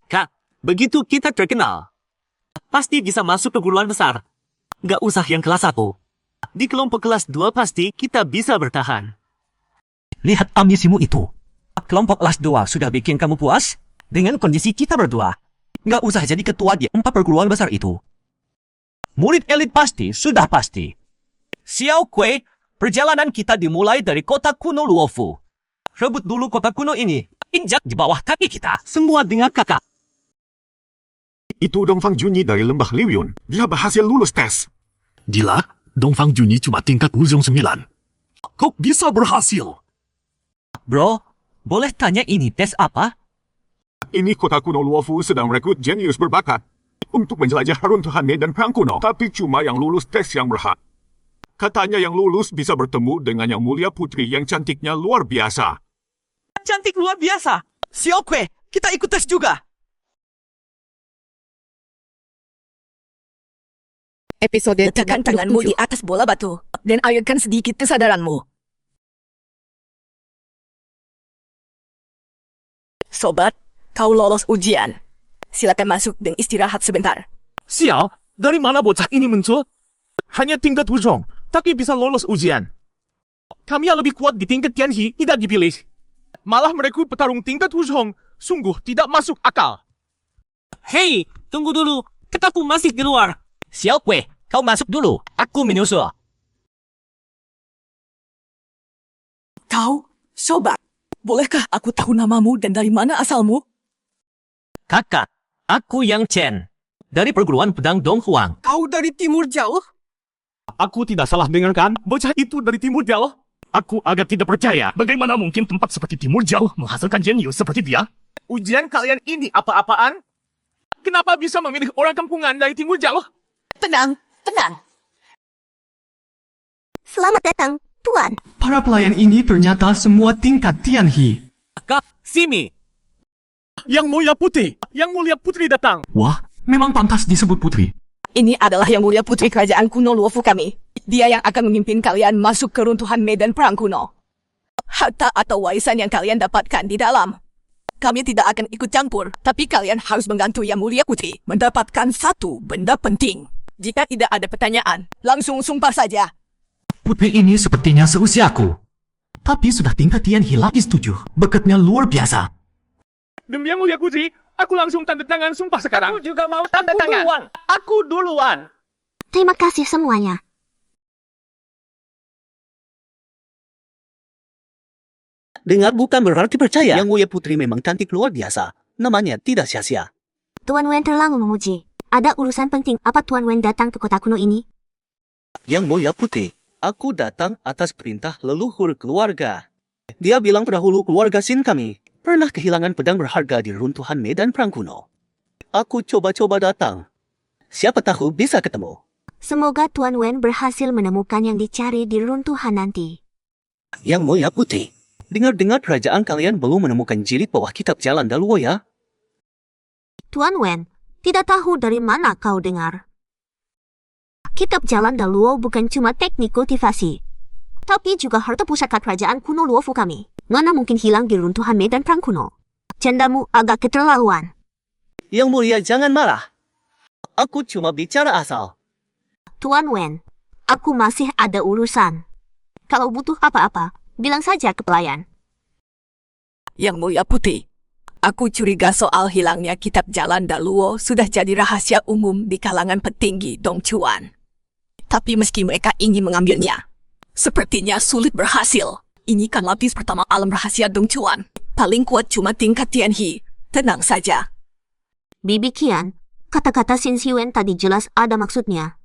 Speaker 3: Kak, begitu kita terkenal, pasti bisa masuk perguruan besar. Nggak usah yang kelas 1. Di kelompok kelas 2 pasti kita bisa bertahan.
Speaker 2: Lihat ambisimu itu. Kelompok kelas 2 sudah bikin kamu puas? Dengan kondisi kita berdua. Nggak usah jadi ketua di 4 perguruan besar itu. Murid elit pasti, sudah pasti. Xiao Kue, perjalanan kita dimulai dari kota kuno Luofu. Rebut dulu kota kuno ini. Injak di bawah kaki kita.
Speaker 3: Semua dengar kakak.
Speaker 1: Itu Dongfang Junyi dari lembah Liuyun. Dia berhasil lulus tes.
Speaker 4: Gila, Dongfang Junyi cuma tingkat Wuzong 9. Kok bisa berhasil?
Speaker 2: Bro, boleh tanya ini tes apa?
Speaker 1: Ini kota kuno Luofu sedang merekrut jenius berbakat untuk menjelajah runtuhan medan perang kuno. Tapi cuma yang lulus tes yang berhak. Katanya yang lulus bisa bertemu dengan yang mulia putri yang cantiknya luar biasa.
Speaker 2: Cantik luar biasa. Xiao Kue, kita ikut tes juga.
Speaker 9: Episode letakkan tanganmu di atas bola batu dan ayunkan sedikit kesadaranmu. Sobat, kau lolos ujian. Silakan masuk dan istirahat sebentar.
Speaker 8: Xiao, dari mana bocah ini muncul? Hanya tingkat Wuzong, tapi bisa lolos ujian. Kami yang lebih kuat di tingkat Tianhe tidak dipilih. Malah merekrut petarung tingkat Wuzong, sungguh tidak masuk akal.
Speaker 3: Hei, tunggu dulu. Kataku masih di luar.
Speaker 2: Xiao Kue, kau masuk dulu. Aku menyusul.
Speaker 9: Kau, sobat, bolehkah aku tahu namamu dan dari mana asalmu?
Speaker 2: Kakak, aku Yang Chen. Dari perguruan pedang Donghuang.
Speaker 8: Kau dari timur jauh? Aku tidak salah dengarkan, bocah itu dari timur jauh.
Speaker 4: Aku agak tidak percaya. Bagaimana mungkin tempat seperti Timur Jauh menghasilkan jenius seperti dia?
Speaker 8: Ujian kalian ini apa-apaan? Kenapa bisa memilih orang kampungan dari timur jauh?
Speaker 9: Tenang, tenang. Selamat datang, Tuan.
Speaker 10: Para pelayan ini ternyata semua tingkat Tianhe.
Speaker 2: Kak, Simi.
Speaker 8: Yang mulia putri datang.
Speaker 10: Wah, memang pantas disebut putri.
Speaker 9: Ini adalah yang mulia putri kerajaan kuno Luofu kami. Dia yang akan memimpin kalian masuk ke runtuhan medan perang kuno. Harta atau warisan yang kalian dapatkan di dalam. Kami tidak akan ikut campur, tapi kalian harus membantu yang mulia putri mendapatkan satu benda penting. Jika tidak ada pertanyaan, langsung sumpah saja.
Speaker 10: Putri ini sepertinya seusiaku. Tapi sudah tingkat Tianhe lapis 7. Bekatnya luar biasa.
Speaker 8: Demi yang mulia putri, aku langsung tanda tangan sumpah sekarang.
Speaker 3: Aku juga mau tanda tangan.
Speaker 8: Aku duluan.
Speaker 9: Terima kasih semuanya.
Speaker 10: Dengar bukan berarti percaya. Yang mulia putri memang cantik luar biasa. Namanya tidak sia-sia.
Speaker 9: Tuan Wen terlalu memuji. Ada urusan penting apa Tuan Wen datang ke kota kuno ini?
Speaker 10: Yang Mulia Putih, aku datang atas perintah leluhur keluarga. Dia bilang pendahulu keluarga Sin kami pernah kehilangan pedang berharga di runtuhan medan perang kuno. Aku coba-coba datang. Siapa tahu bisa ketemu.
Speaker 9: Semoga Tuan Wen berhasil menemukan yang dicari di runtuhan nanti.
Speaker 10: Yang Mulia Putih, dengar-dengar kerajaan kalian belum menemukan jilid bawah kitab Jalan Daluo ya?
Speaker 9: Tuan Wen, tidak tahu dari mana kau dengar. Kitab Jalan Daluo bukan cuma teknik kultivasi, tapi juga harta pusaka kerajaan kuno Luofu kami. Mana mungkin hilang di runtuhan medan perang kuno? Candamu agak keterlaluan.
Speaker 10: Yang Mulia jangan marah. Aku cuma bicara asal.
Speaker 9: Tuan Wen, aku masih ada urusan. Kalau butuh apa-apa, bilang saja ke pelayan.
Speaker 12: Yang Mulia Putih, aku curiga soal hilangnya kitab Jalan Daluo sudah jadi rahasia umum di kalangan petinggi Dongchuan. Tapi meski mereka ingin mengambilnya, sepertinya sulit berhasil. Ini kan lapis pertama alam rahasia Dongchuan. Paling kuat cuma tingkat Tianhe. Tenang saja.
Speaker 9: Bibi Qian, kata-kata Xin Xiwen tadi jelas ada maksudnya.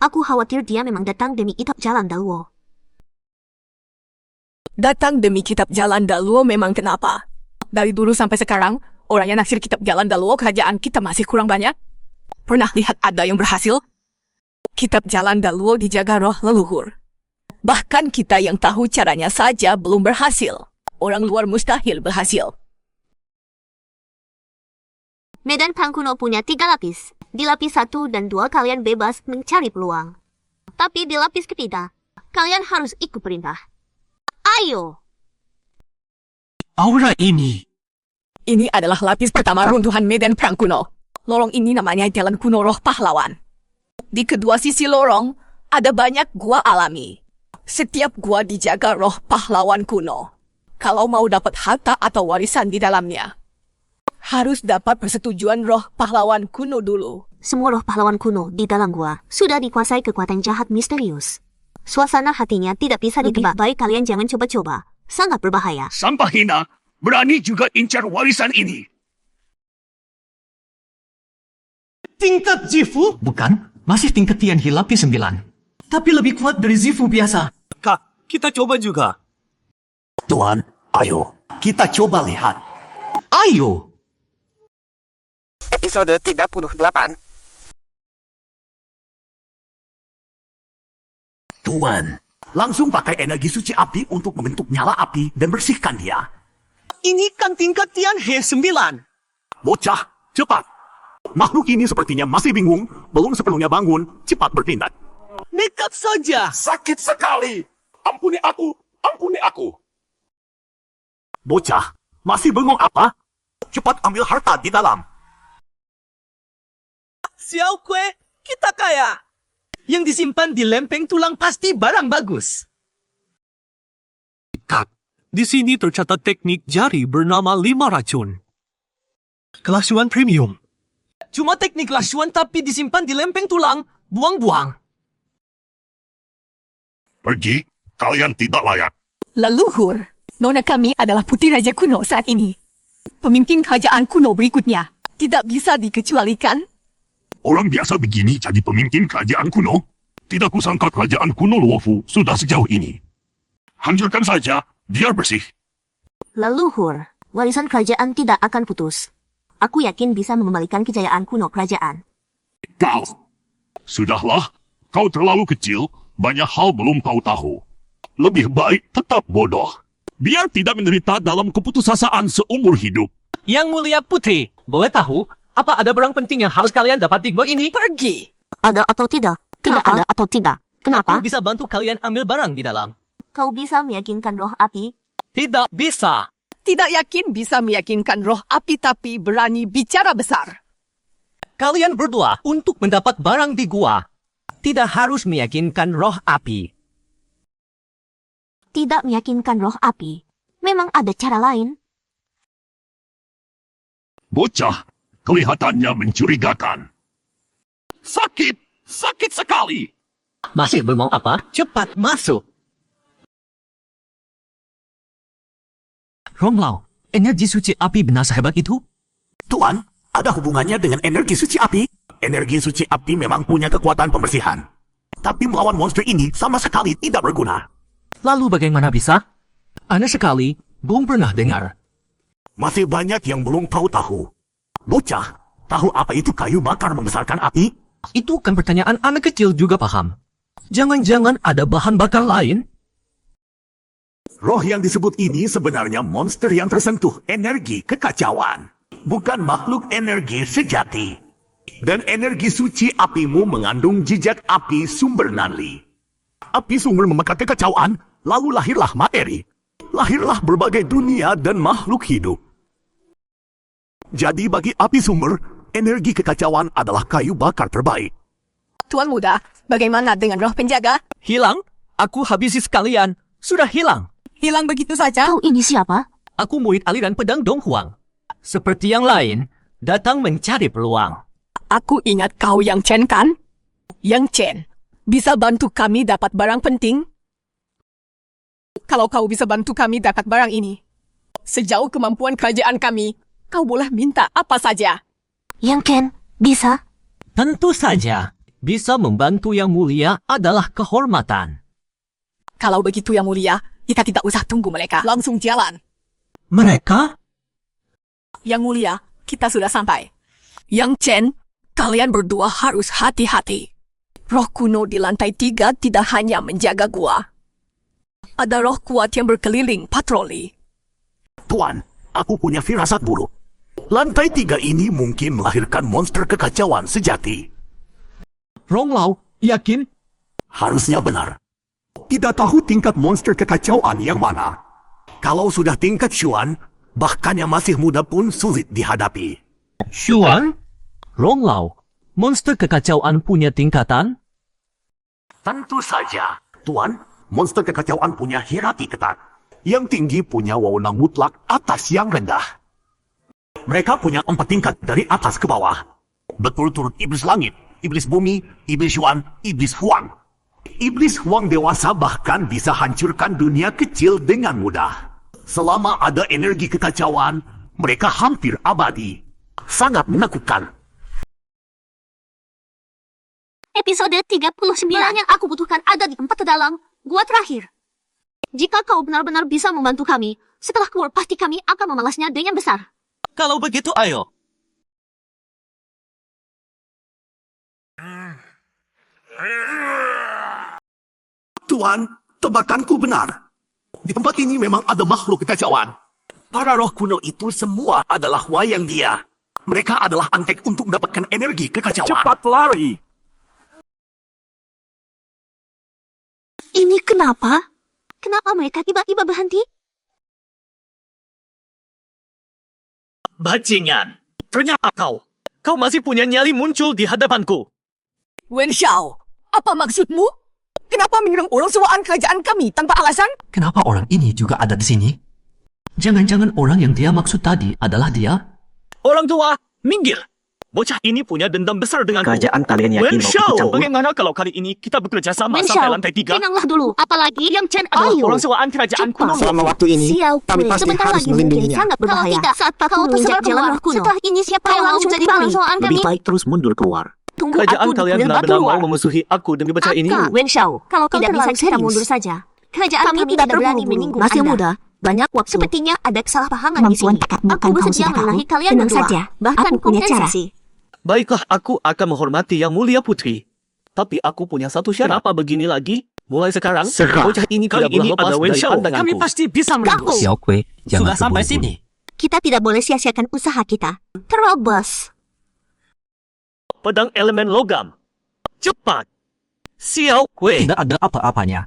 Speaker 9: Aku khawatir dia memang datang demi kitab Jalan Daluo.
Speaker 12: Datang demi kitab Jalan Daluo memang kenapa? Dari dulu sampai sekarang, orang yang naksir kitab Jalan Daluo kerajaan kita masih kurang banyak. Pernah lihat ada yang berhasil? Kitab Jalan Daluo dijaga roh leluhur. Bahkan kita yang tahu caranya saja belum berhasil. Orang luar mustahil berhasil.
Speaker 9: Medan perang kuno punya 3 lapis. Di lapis 1 dan 2 kalian bebas mencari peluang. Tapi di lapis ketiga, kalian harus ikut perintah. Ayo!
Speaker 3: Aura ini.
Speaker 12: Ini adalah lapis pertama runtuhan medan perang kuno. Lorong ini namanya Jalan Kuno Roh Pahlawan. Di kedua sisi lorong, ada banyak gua alami. Setiap gua dijaga roh pahlawan kuno. Kalau mau dapat harta atau warisan di dalamnya, harus dapat persetujuan roh pahlawan kuno dulu.
Speaker 9: Semua roh pahlawan kuno di dalam gua sudah dikuasai kekuatan jahat misterius. Suasana hatinya tidak bisa ditebak. Baik kalian jangan coba-coba. Sangat berbahaya.
Speaker 1: Sampah hina, berani juga incar warisan ini.
Speaker 3: Tingkat Zifu? Bukan, masih tingkat Tianhe lapis 9. Tapi lebih kuat dari Zifu biasa.
Speaker 8: Kak, kita coba juga.
Speaker 6: Tuan, ayo. Kita coba lihat.
Speaker 3: Ayo!
Speaker 13: Episode 38.
Speaker 6: Tuan, langsung pakai energi suci api untuk membentuk nyala api dan bersihkan dia.
Speaker 10: Ini kan tingkat Tianhe 9.
Speaker 6: Bocah, cepat. Makhluk ini sepertinya masih bingung, belum sepenuhnya bangun, cepat bertindak.
Speaker 10: Nekat saja.
Speaker 6: Sakit sekali. Ampuni aku, ampuni aku. Bocah, masih bengong apa? Cepat ambil harta di dalam.
Speaker 10: Xiao Kue, kita kaya.
Speaker 3: Yang disimpan di lempeng tulang pasti barang bagus.
Speaker 8: Kak, di sini tercatat teknik jari bernama 5 racun. Kelasuan premium.
Speaker 3: Cuma teknik lasuan tapi disimpan di lempeng tulang. Buang-buang.
Speaker 1: Pergi, kalian tidak layak.
Speaker 12: Leluhur, nona kami adalah putri raja kuno saat ini. Pemimpin kerajaan kuno berikutnya tidak bisa dikecualikan.
Speaker 1: Orang biasa begini jadi pemimpin kerajaan kuno? Tidak kusangka kerajaan kuno Luofu sudah sejauh ini. Hancurkan saja, biar bersih.
Speaker 9: Leluhur, warisan kerajaan tidak akan putus. Aku yakin bisa mengembalikan kejayaan kuno kerajaan.
Speaker 1: Kau, sudahlah, kau terlalu kecil, banyak hal belum kau tahu. Lebih baik tetap bodoh. Biar tidak menderita dalam keputusasaan seumur hidup.
Speaker 3: Yang Mulia Putri, boleh tahu apa ada barang penting yang harus kalian dapat di gua ini?
Speaker 12: Pergi.
Speaker 9: Ada atau tidak? Tidak ada atau tidak. Kenapa?
Speaker 3: Aku bisa bantu kalian ambil barang di dalam.
Speaker 9: Kau bisa meyakinkan roh api?
Speaker 3: Tidak bisa.
Speaker 12: Tidak yakin bisa meyakinkan roh api tapi berani bicara besar.
Speaker 2: Kalian berdua untuk mendapat barang di gua tidak harus meyakinkan roh api.
Speaker 9: Tidak meyakinkan roh api. Memang ada cara lain.
Speaker 1: Bocah, kelihatannya mencurigakan. Sakit, sakit sekali.
Speaker 3: Masih bermau apa? Cepat masuk.
Speaker 2: Ronglao, energi suci api benar sehebat itu?
Speaker 6: Tuan, Ada hubungannya dengan energi suci api. Energi suci api memang punya kekuatan pembersihan. Tapi melawan monster ini sama sekali tidak berguna.
Speaker 3: Lalu bagaimana bisa? Aneh sekali, belum pernah dengar.
Speaker 6: Masih banyak yang belum tahu. Bocah, tahu apa itu kayu bakar membesarkan api?
Speaker 3: Itu kan pertanyaan anak kecil juga paham. Jangan-jangan ada bahan bakar lain?
Speaker 6: Roh yang disebut ini sebenarnya monster yang tersentuh energi kekacauan. Bukan makhluk energi sejati. Dan energi suci apimu mengandung jejak api sumber nanli. Api sumber memakan kekacauan, lalu lahirlah materi. Lahirlah berbagai dunia dan makhluk hidup. Jadi bagi api sumber, energi kekacauan adalah kayu bakar terbaik.
Speaker 12: Tuan Muda, bagaimana dengan roh penjaga?
Speaker 2: Hilang? Aku habisi sekalian. Sudah hilang.
Speaker 12: Hilang begitu saja?
Speaker 9: Kau ini siapa?
Speaker 2: Aku murid aliran pedang Dong Huang. Seperti yang lain, datang mencari peluang.
Speaker 12: Aku ingat kau yang Chen kan? Yang Chen, bisa bantu kami dapat barang penting? Kalau kau bisa bantu kami dapat barang ini, sejauh kemampuan kerajaan kami, kau boleh minta apa saja.
Speaker 9: Yang Ken, bisa?
Speaker 2: Tentu saja, bisa membantu yang mulia adalah kehormatan.
Speaker 12: Kalau begitu yang mulia, kita tidak usah tunggu mereka. Langsung jalan.
Speaker 3: Mereka?
Speaker 12: Yang mulia, kita sudah sampai. Yang Chen, kalian berdua harus hati-hati. Roh kuno di lantai 3 tidak hanya menjaga gua. Ada roh kuat yang berkeliling patroli.
Speaker 6: Tuan, aku punya firasat buruk. Lantai 3 ini mungkin melahirkan monster kekacauan sejati.
Speaker 3: Rong Lau, yakin?
Speaker 6: Harusnya benar. Tidak tahu tingkat monster kekacauan yang mana. Kalau sudah tingkat Xuan, bahkan yang masih muda pun sulit dihadapi.
Speaker 3: Xuan?
Speaker 2: Rong Lau, monster kekacauan punya tingkatan?
Speaker 6: Tentu saja, Tuan. Monster kekacauan punya hierarki ketat. Yang tinggi punya wewenang mutlak atas yang rendah. Mereka punya 4 tingkat dari atas ke bawah. Berturut-turut iblis langit, iblis bumi, iblis Xuan, iblis Huang. Iblis Huang dewasa bahkan bisa hancurkan dunia kecil dengan mudah. Selama ada energi kekacauan, mereka hampir abadi. Sangat menakutkan.
Speaker 9: Episode 39. Barang yang aku butuhkan ada di tempat terdalam, gua terakhir. Jika kau benar-benar bisa membantu kami, setelah keluar pasti kami akan memalasnya dengan besar.
Speaker 2: Kalau begitu, ayo.
Speaker 6: Tuan, tebakanku benar. Di tempat ini memang ada makhluk kekacauan. Para roh kuno itu semua adalah wayang dia. Mereka adalah antek untuk mendapatkan energi kekacauan.
Speaker 8: Cepat lari!
Speaker 9: Ini kenapa? Kenapa mereka tiba-tiba berhenti?
Speaker 11: Bajingan, ternyata kau masih punya nyali muncul di hadapanku.
Speaker 12: Wen Xiao, apa maksudmu? Kenapa menyerang orang sewaan kerajaan kami tanpa alasan?
Speaker 3: Kenapa orang ini juga ada di sini? Jangan-jangan orang yang dia maksud tadi adalah dia?
Speaker 11: Orang tua, minggir. Bocah ini punya dendam besar denganku.
Speaker 10: Kerajaan kalian yakin
Speaker 11: Wen
Speaker 10: mau
Speaker 11: Xiao,
Speaker 10: ikut campur?
Speaker 11: bagaimana kalau kali ini kita bekerja sama
Speaker 9: Wen
Speaker 11: sampai
Speaker 9: Xiao,
Speaker 11: lantai 3?
Speaker 9: tenanglah dulu. Apalagi yang Chen
Speaker 11: Adalah
Speaker 9: Ayu.
Speaker 11: orang sewaan kerajaan kuno.
Speaker 10: Selama waktu ini,
Speaker 9: Xiao
Speaker 10: kami
Speaker 9: Kui,
Speaker 10: pasti
Speaker 9: sebentar
Speaker 10: harus
Speaker 9: lagi mungkin
Speaker 10: melindunginya.
Speaker 9: sangat berbahaya.
Speaker 12: Kalau tidak,
Speaker 9: saat kau
Speaker 12: menginjak
Speaker 9: menginjak
Speaker 12: jalan
Speaker 9: jalan
Speaker 12: roh kuno.
Speaker 9: setelah ini siapa
Speaker 12: Kau
Speaker 9: yang
Speaker 12: langsung
Speaker 9: langsung
Speaker 12: jadi
Speaker 9: jadi
Speaker 12: maling.
Speaker 9: soal kami?
Speaker 10: Lebih baik terus mundur keluar.
Speaker 9: Tunggu
Speaker 11: Kerajaan
Speaker 9: aku di
Speaker 11: kalian
Speaker 9: kuil batu
Speaker 11: benar-benar
Speaker 9: luar.
Speaker 11: mau memusuhi aku demi bocah ini.
Speaker 9: Wen Xiao, kalau
Speaker 12: Kau
Speaker 9: tidak bisa
Speaker 12: terlalu
Speaker 9: kita
Speaker 12: serius.
Speaker 9: mundur saja. Kerajaan kami tidak berani menyinggung
Speaker 12: Masih
Speaker 9: Anda.
Speaker 12: muda, banyak waktu.
Speaker 9: Sepertinya ada kesalahpahaman di
Speaker 12: Kemampuan
Speaker 9: sini.
Speaker 12: tekad
Speaker 9: Aku
Speaker 12: bukan kau
Speaker 9: bersedia
Speaker 12: sudah tahu.
Speaker 9: menahi kalian
Speaker 12: Tenang
Speaker 9: berdua.
Speaker 12: saja,
Speaker 9: Bahkan
Speaker 12: aku punya cara.
Speaker 9: kompensasi.
Speaker 11: Baiklah, aku akan menghormati yang mulia putri. Tapi aku punya satu syarat. Kenapa begini lagi? Mulai sekarang, bocah ini
Speaker 2: Kali
Speaker 11: tidak boleh
Speaker 2: ini
Speaker 11: lepas
Speaker 2: ada Wen
Speaker 11: dari
Speaker 2: Xiao.
Speaker 11: pandanganku.
Speaker 2: Kami pasti bisa menembus.
Speaker 9: Xiao
Speaker 5: Kui,
Speaker 2: Sudah sampai sini.
Speaker 9: Kita tidak boleh sia-siakan usaha kita. Terobos.
Speaker 11: Pedang elemen logam. Cepat. Xiao Kui.
Speaker 2: Tidak ada apa-apanya.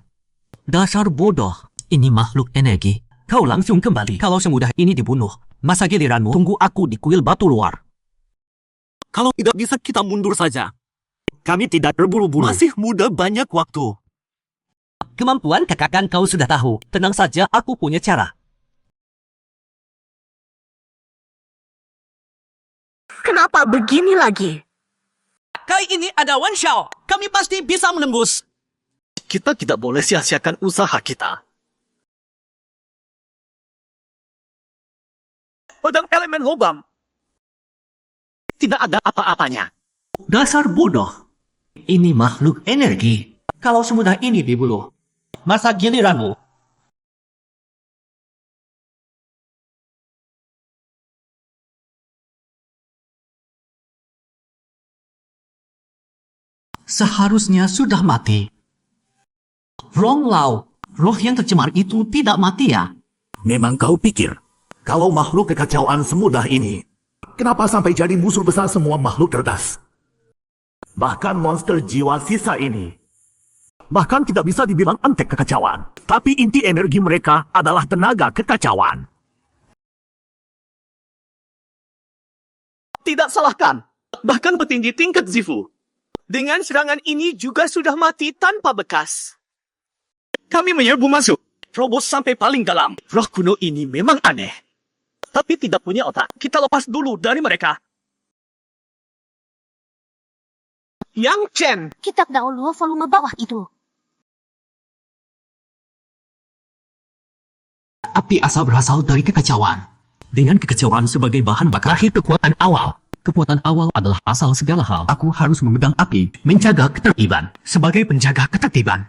Speaker 2: Dasar bodoh. Ini makhluk energi. Kau langsung kembali. Kalau semudah ini dibunuh, masa giliranmu tunggu aku di kuil batu luar.
Speaker 4: Kalau tidak bisa kita mundur saja. Kami tidak terburu-buru. Masih muda banyak waktu.
Speaker 2: Kemampuan kekakan kau sudah tahu. Tenang saja, aku punya cara.
Speaker 12: Kenapa begini lagi?
Speaker 2: Kali ini ada Wen Xiao. Kami pasti bisa menembus.
Speaker 11: Kita tidak boleh sia-siakan usaha kita. Pedang elemen logam.
Speaker 10: Tidak ada apa-apanya.
Speaker 3: Dasar bodoh. Ini makhluk energi. Kalau semudah ini dibulu, masa giliranmu? Seharusnya sudah mati. Wrong Lau, roh yang tercemar itu tidak mati ya?
Speaker 6: Memang kau pikir, kalau makhluk kekacauan semudah ini, kenapa sampai jadi musuh besar semua makhluk cerdas? Bahkan monster jiwa sisa ini, bahkan tidak bisa dibilang antek kekacauan. Tapi inti energi mereka adalah tenaga kekacauan.
Speaker 10: Tidak salahkan. Bahkan petinggi tingkat Zifu. Dengan serangan ini juga sudah mati tanpa bekas. Kami menyerbu masuk. Terobos sampai paling dalam. Roh kuno ini memang aneh. Tapi tidak punya otak. Kita lepas dulu dari mereka. Yang Chen.
Speaker 9: Kitab dahulu volume bawah itu.
Speaker 3: Api asal berasal dari kekacauan. Dengan kekacauan sebagai bahan bakar, lahir kekuatan awal. Kekuatan awal adalah asal segala hal. Aku harus memegang api, menjaga ketertiban. Sebagai penjaga ketertiban.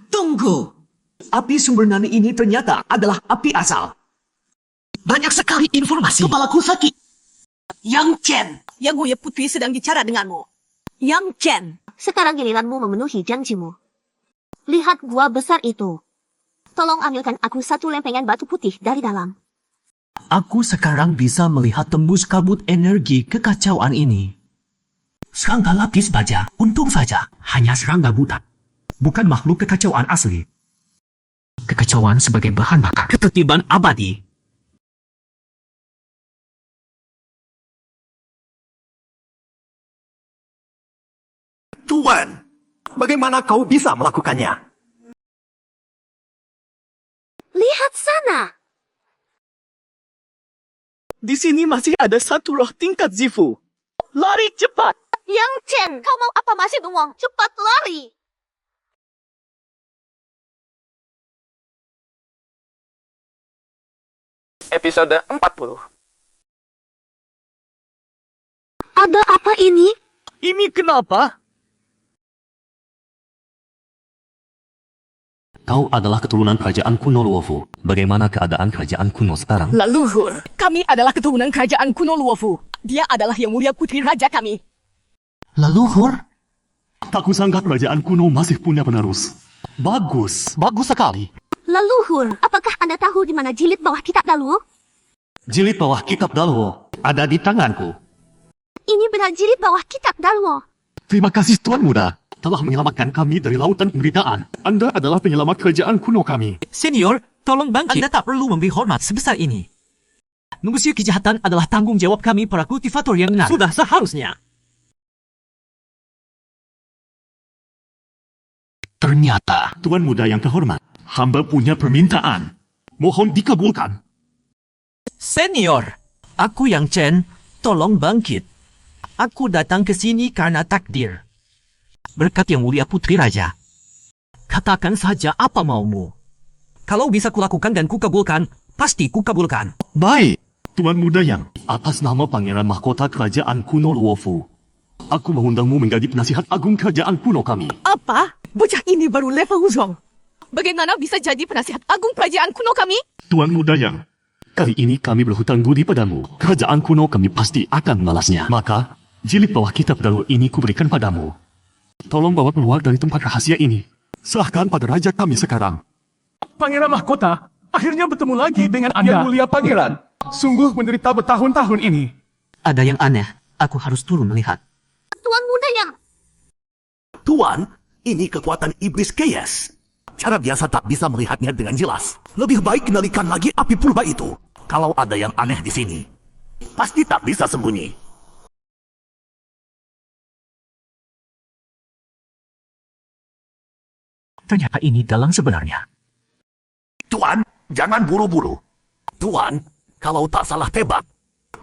Speaker 3: Tunggu! Api sumber nani ini ternyata adalah api asal. Banyak sekali informasi. Kepalaku sakit.
Speaker 12: Yang Chen, Yang Huya Putri sedang bicara denganmu. Yang Chen.
Speaker 9: Sekarang giliranmu memenuhi janjimu. Lihat gua besar itu. Tolong ambilkan aku satu lempengan batu putih dari dalam.
Speaker 3: Aku sekarang bisa melihat tembus kabut energi kekacauan ini. Serangga lapis baja, untung saja, hanya serangga buta. Bukan makhluk kekacauan asli. Kekacauan sebagai bahan bakar ketertiban abadi.
Speaker 6: Tuan, bagaimana kau bisa melakukannya?
Speaker 9: Lihat sana.
Speaker 10: Di sini masih ada satu roh tingkat Zifu. Lari cepat!
Speaker 9: Yang Chen, kau mau apa masih bengong? Cepat lari!
Speaker 10: Episode 40.
Speaker 9: Ada apa ini?
Speaker 10: Ini kenapa?
Speaker 4: Kau adalah keturunan kerajaan kuno Luofu. Bagaimana keadaan kerajaan kuno sekarang?
Speaker 12: Leluhur, kami adalah keturunan kerajaan kuno Luofu. Dia adalah yang mulia putri raja kami.
Speaker 3: Leluhur?
Speaker 4: Tak kusangka kerajaan kuno masih punya penerus. Bagus, bagus sekali.
Speaker 9: Leluhur, apakah Anda tahu di mana jilid bawah kitab Daluo?
Speaker 4: Jilid bawah kitab Daluo ada di tanganku.
Speaker 9: Ini benar jilid bawah kitab Daluo.
Speaker 4: Terima kasih Tuan Muda telah menyelamatkan kami dari lautan penderitaan. Anda adalah penyelamat kerajaan kuno kami.
Speaker 2: Senior, tolong bangkit. Anda tak perlu memberi hormat sebesar ini. Mengusir kejahatan adalah tanggung jawab kami para kultivator yang benar. Sudah seharusnya.
Speaker 4: Ternyata, Tuan Muda yang terhormat, hamba punya permintaan. Mohon dikabulkan.
Speaker 2: Senior, aku yang Chen, tolong bangkit. Aku datang ke sini karena takdir. Berkat yang mulia putri raja. Katakan saja apa maumu. Kalau bisa kulakukan dan kukabulkan, pasti kukabulkan.
Speaker 4: Baik, Tuan Muda yang atas nama Pangeran Mahkota Kerajaan Kuno Luofu, aku mengundangmu menjadi penasihat agung kerajaan kuno kami.
Speaker 12: Apa? Bocah ini baru level Wuzong. Bagaimana bisa jadi penasihat agung kerajaan kuno kami?
Speaker 4: Tuan Muda yang, kali ini kami berhutang budi padamu. Kerajaan kuno kami pasti akan membalasnya. Maka, jilid bawah kitab Daluo ini kuberikan padamu. Tolong bawa keluar dari tempat rahasia ini. Serahkan pada raja kami sekarang.
Speaker 8: Pangeran Mahkota, akhirnya bertemu lagi dengan Anda. Yang mulia Pangeran. Sungguh menderita bertahun-tahun ini.
Speaker 3: Ada yang aneh. Aku harus turun melihat.
Speaker 9: Tuan Muda yang...
Speaker 6: Tuan, ini kekuatan iblis Chaos. Cara biasa tak bisa melihatnya dengan jelas. Lebih baik kendalikan lagi api purba itu. Kalau ada yang aneh di sini, pasti tak bisa sembunyi.
Speaker 3: Ternyata ini dalang sebenarnya.
Speaker 6: Tuan, jangan buru-buru. Tuan, kalau tak salah tebak,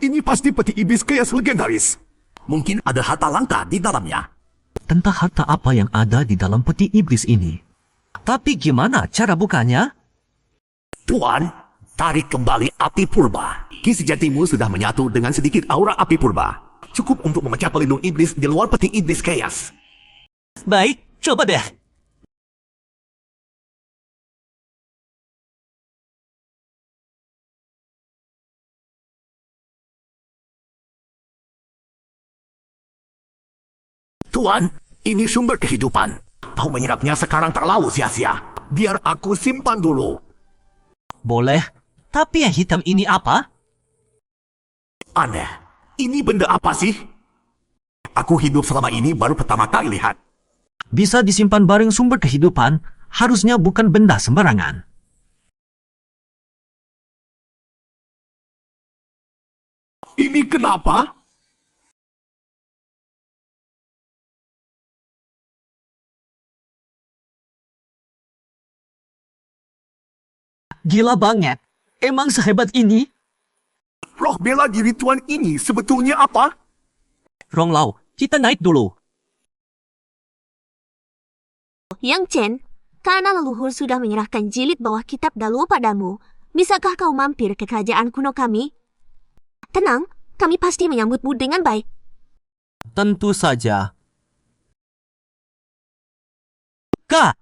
Speaker 6: ini pasti peti iblis Chaos legendaris. Mungkin ada harta langka di dalamnya.
Speaker 3: Tentang harta apa yang ada di dalam peti iblis ini.
Speaker 2: Tapi gimana cara bukanya?
Speaker 6: Tuan, Tarik kembali api purba. Ki sejatimu sudah menyatu dengan sedikit aura api purba. Cukup untuk memecah pelindung iblis di luar peti iblis chaos.
Speaker 2: Baik, coba deh.
Speaker 6: Tuan, ini sumber kehidupan. Tahu menyerapnya sekarang terlalu sia-sia. Biar aku simpan dulu.
Speaker 2: Boleh. Tapi yang hitam ini apa?
Speaker 6: Aneh. Ini benda apa sih? Aku hidup selama ini baru pertama kali lihat.
Speaker 2: Bisa disimpan bareng sumber kehidupan, harusnya bukan benda sembarangan.
Speaker 6: Ini kenapa?
Speaker 2: Gila banget. Emang sehebat ini?
Speaker 6: Roh bela diri tuan ini sebetulnya apa?
Speaker 2: Rong Lau, kita naik dulu.
Speaker 9: Yang Chen, karena leluhur sudah menyerahkan jilid bawah kitab Daluo padamu, bisakah kau mampir ke kerajaan kuno kami? Tenang, kami pasti menyambutmu dengan baik.
Speaker 2: Tentu saja. Kak!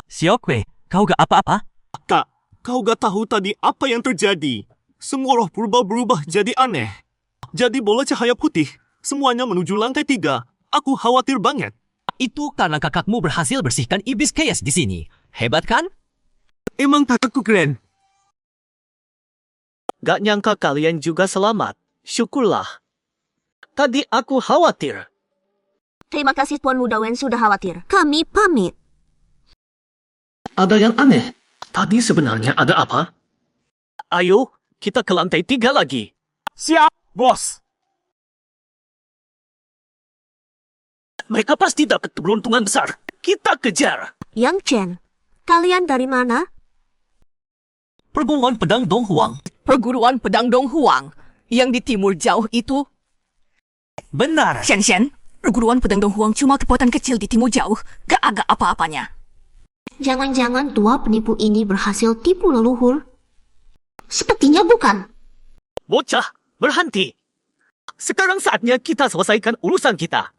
Speaker 2: Xiaokui, kau gak apa-apa?
Speaker 4: Kak, kau gak tahu tadi apa yang terjadi? Semua roh purba berubah jadi aneh. Jadi bola cahaya putih, semuanya menuju lantai 3. Aku khawatir banget.
Speaker 2: Itu karena kakakmu berhasil bersihkan iblis chaos di sini. Hebat kan?
Speaker 10: Emang kakakku keren. Gak nyangka kalian juga selamat. Syukurlah. Tadi aku khawatir.
Speaker 9: Terima kasih Tuan Muda Wen sudah khawatir. Kami pamit.
Speaker 10: Ada yang aneh. Tadi sebenarnya ada apa? Ayo, kita ke lantai 3 lagi.
Speaker 8: Siap, bos.
Speaker 10: Mereka pasti dapat keberuntungan besar. Kita kejar.
Speaker 9: Yang Chen, kalian dari mana?
Speaker 2: Perguruan Pedang Dong Huang.
Speaker 12: Perguruan Pedang Dong Huang. Yang di timur jauh itu.
Speaker 2: Benar.
Speaker 12: Shen, perguruan Pedang Dong Huang cuma kekuatan kecil di timur jauh. Gak agak apa-apanya.
Speaker 9: Jangan-jangan dua penipu ini berhasil tipu leluhur? Sepertinya bukan.
Speaker 10: Bocah, berhenti. Sekarang saatnya kita selesaikan urusan kita.